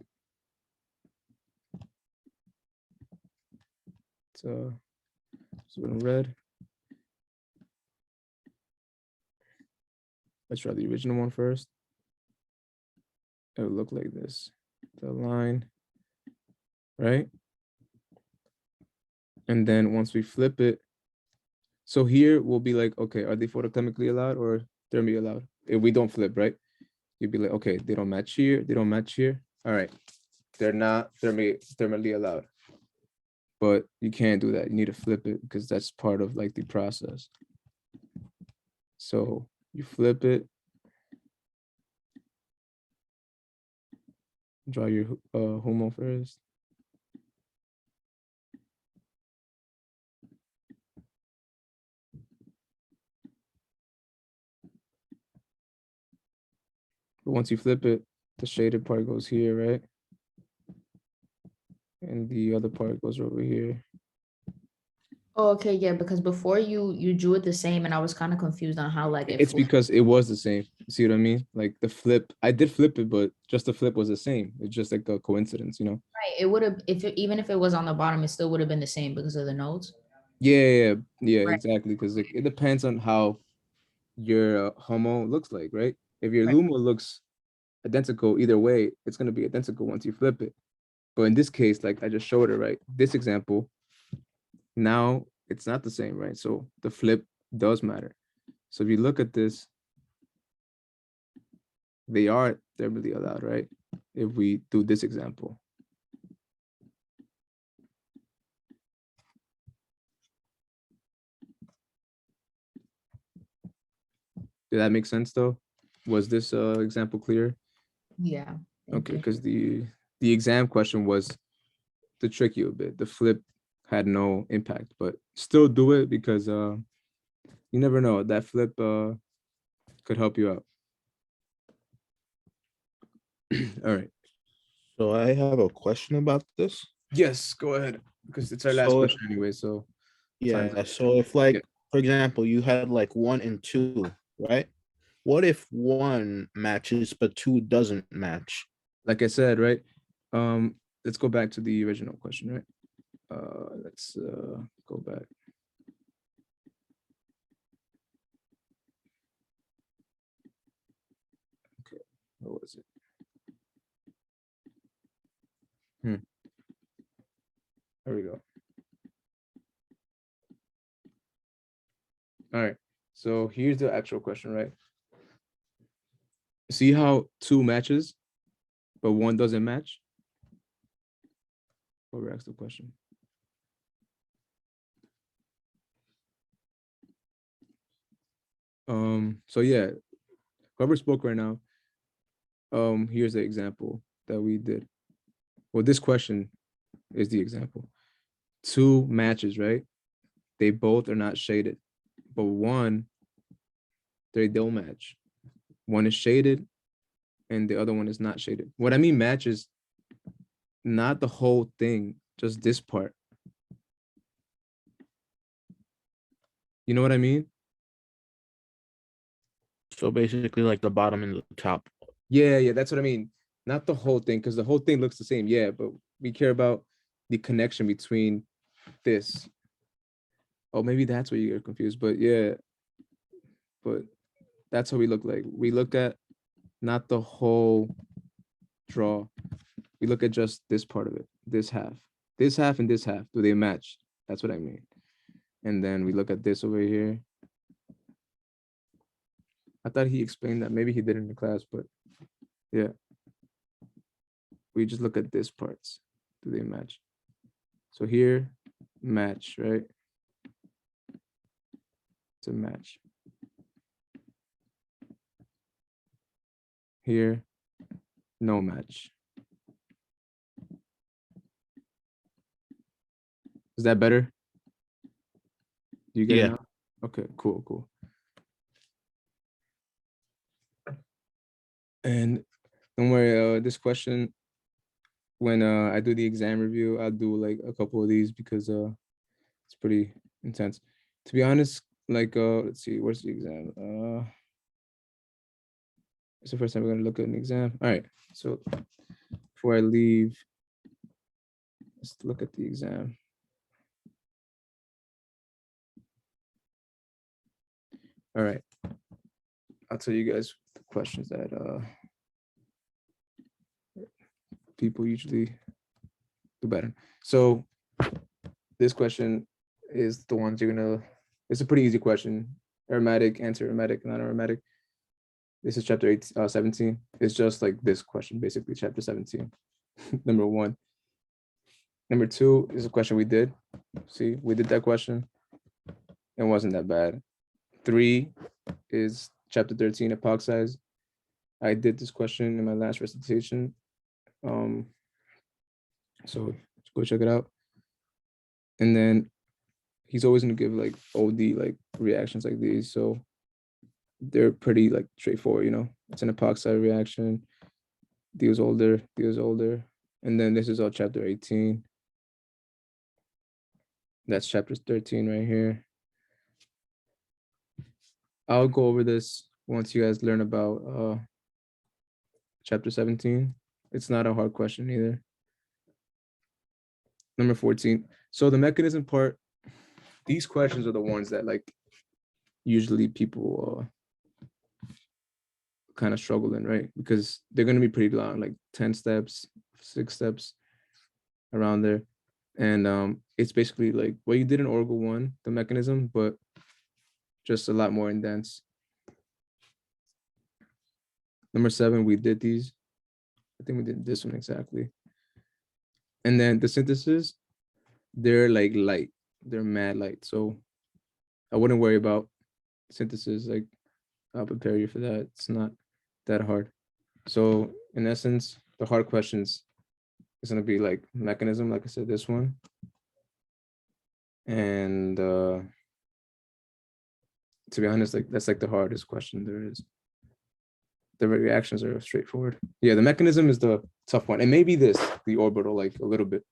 it's in red. Let's try the original one first. It would look like this, the line, right? And then once we flip it, so here we'll be like, okay, are they photochemically allowed or thermally allowed? If we don't flip, right? You'd be like, okay, they don't match here, they don't match here. All right, they're not thermally allowed. but you can't do that. You need to flip it because that's part of like the process. So you flip it, draw your HOMO first. But once you flip it, the shaded part goes here, right? And the other part goes over here. Oh, okay, yeah, because before you drew it the same, and I was kind of confused on how like it It's flipped. because it was the same. See what I mean? Like the flip, I did flip it, but just the flip was the same. It's just like a coincidence, you know? Right. It would have even if it was on the bottom, it still would have been the same because of the nodes. Yeah, Right. exactly. Because it depends on how your HOMO looks like, right? If your Right. LUMO looks identical either way, it's going to be identical once you flip it. But in this case, like I just showed it, right? This example, now it's not the same, right? So the flip does matter. So if you look at this, they are thermally allowed, right? If we do this example. Did that make sense though? Was this example clear? Yeah. Okay, because the exam question was to trick you a bit. The flip had no impact, but still do it because you never know. That flip could help you out. All right. So I have a question about this. Yes, go ahead. Because it's our last So question anyway. So time's yeah, up. so if like for example, you had like 1 and 2, right? What if 1 matches but 2 doesn't match? Like I said, right? Let's go back to the original question, right? Let's go back. Okay, what was it? There we go. All right. So here's the actual question, right? See how 2 matches, but 1 doesn't match? Or ask the question. So yeah, whoever spoke right now, here's the example that we did. Well, this question is the example. 2 matches, right? They both are not shaded, but 1, they don't match. 1 is shaded and the other one is not shaded. What I mean match is not the whole thing, just this part. You know what I mean? So basically like the bottom and the top. Yeah, that's what I mean. Not the whole thing, because the whole thing looks the same. Yeah, but we care about the connection between this. Oh, maybe that's where you get confused. But yeah, but that's how we look like. We look at not the whole draw. We look at just this part of it, this half. This half and this half, do they match? That's what I mean. And then we look at this over here. I thought he explained that. Maybe he did in the class, but yeah. We just look at this parts. Do they match? So here, match, right? It's a match. Here, no match. Is that better? Do you get it Yeah. now? Okay, cool. And don't worry, this question, when I do the exam review, I'll do like a couple of these because it's pretty intense. To be honest, like let's see, where's the exam? It's the first time we're gonna look at an exam. All right, so before I leave, let's look at the exam. All right, I'll tell you guys the questions that people usually do better. So this question is the ones you're gonna, it's a pretty easy question. Aromatic, anti-aromatic, non-aromatic. This is chapter 17. It's just like this question, basically chapter 17, number 1. Number 2 is a question we did. See, we did that question. It wasn't that bad. 3 is chapter 13, epoch size. I did this question in my last recitation. So go check it out. And then he's always gonna give like OD like reactions like these. So they're pretty like straightforward, you know. It's an epoxide reaction. D is older, D is older. And then this is all chapter 18. That's chapter 13 right here. I'll go over this once you guys learn about chapter 17. It's not a hard question either. Number 14. So the mechanism part, these questions are the ones that like usually people kind of struggle in, right? Because they're going to be pretty long, like 10 steps, 6 steps around there. And it's basically like what you did in Orgo 1, the mechanism, but just a lot more dense. Number 7, we did these. I think we did this one exactly. And then the synthesis, they're like light. They're mad light. So I wouldn't worry about synthesis. Like I'll prepare you for that. It's not that hard. So in essence, the hard questions is gonna be like mechanism, like I said, this one. And to be honest, like that's like the hardest question there is. The reactions are straightforward. Yeah, the mechanism is the tough one. And maybe this, the orbital, like a little bit.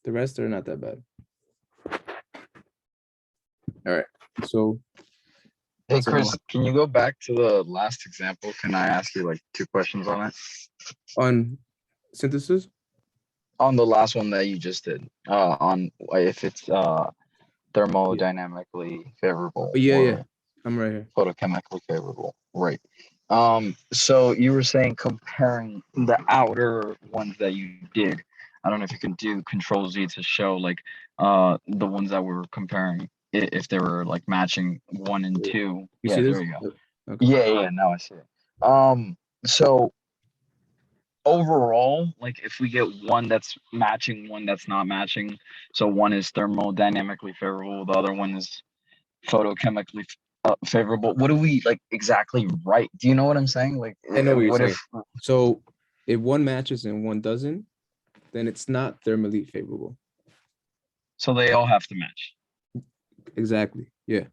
The rest are not that bad. All right, so. Hey, Chris, can you go back to the last example? Can I ask you like 2 questions on it? On synthesis? On the last one that you just did, on if it's thermodynamically favorable. Yeah. I'm right here. Photochemically favorable, right? So you were saying comparing the outer ones that you did. I don't know if you can do Control Z to show like the ones that we're comparing, if they were like matching 1 and 2. You yeah, see this? there you go. Okay. Yeah, now I see it. So overall, like if we get one that's matching, one that's not matching, so one is thermodynamically favorable, the other one is photochemically favorable, what do we like exactly write? Do you know what I'm saying? Like I know what you're saying. if So if one matches and one doesn't, then it's not thermally favorable. so they all have to match? Exactly. Yeah.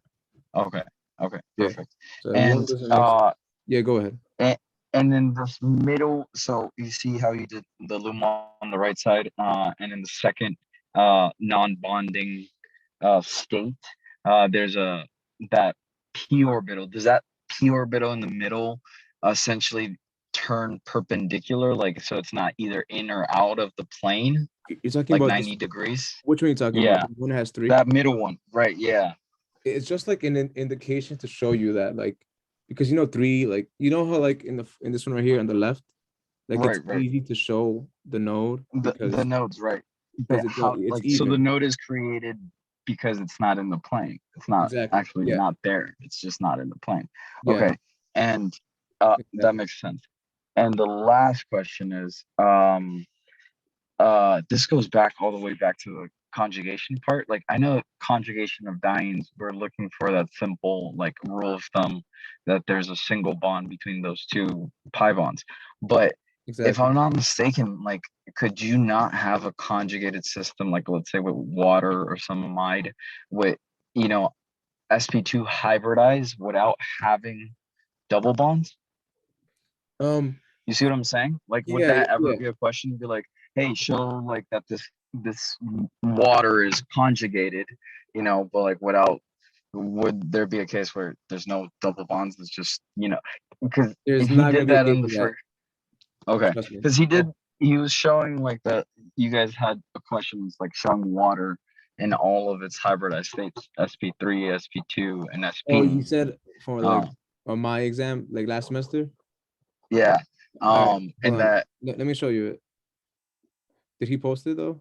Okay, Yeah. perfect. So if one And doesn't match, yeah, go ahead. and then this middle, so you see how you did the lumma on the right side, and in the second non-bonding state, there's that p orbital. Does that p orbital in the middle essentially turn perpendicular, like so it's not either in or out of the plane, You're talking like about 90 degrees? which one are you talking Yeah. about? One has 3. That middle one, right? Yeah. It's just like an indication to show you that, like, because you know 3, like you know how like in this one right here on the left, like it's Right. easy to show the node because The nodes, right? because But it's how, it's like, even. so the node is created because it's not in the plane. It's not Exactly. actually Yeah. not there. It's just not in the plane. Yeah. Okay. And Exactly. that makes sense. And the last question is, this goes back all the way back to the conjugation part. Like I know conjugation of dienes, we're looking for that simple like rule of thumb that there's a single bond between those 2 pi bonds. But Exactly. if I'm not mistaken, like could you not have a conjugated system, like let's say with water or some amide with, you know, sp2 hybridize without having double bonds? You see what I'm saying? Like would Yeah, that ever yeah. be a question? Be like, hey, show like that this water is conjugated, you know, but like without, would there be a case where there's no double bonds? It's just, you know, because There's he not gonna did be a that case in the for that. first. Okay, Trust me. because he was showing like that you guys had a question was like showing water in all of its hybridized states, sp3, sp2, and sp. Oh, you said for like on my exam, like last semester? Yeah. All right, And hold on. that, Let me show you it. Did he post it though?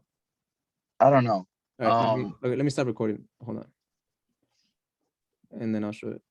I don't know. All right, let me stop recording. Hold on. And then I'll show it.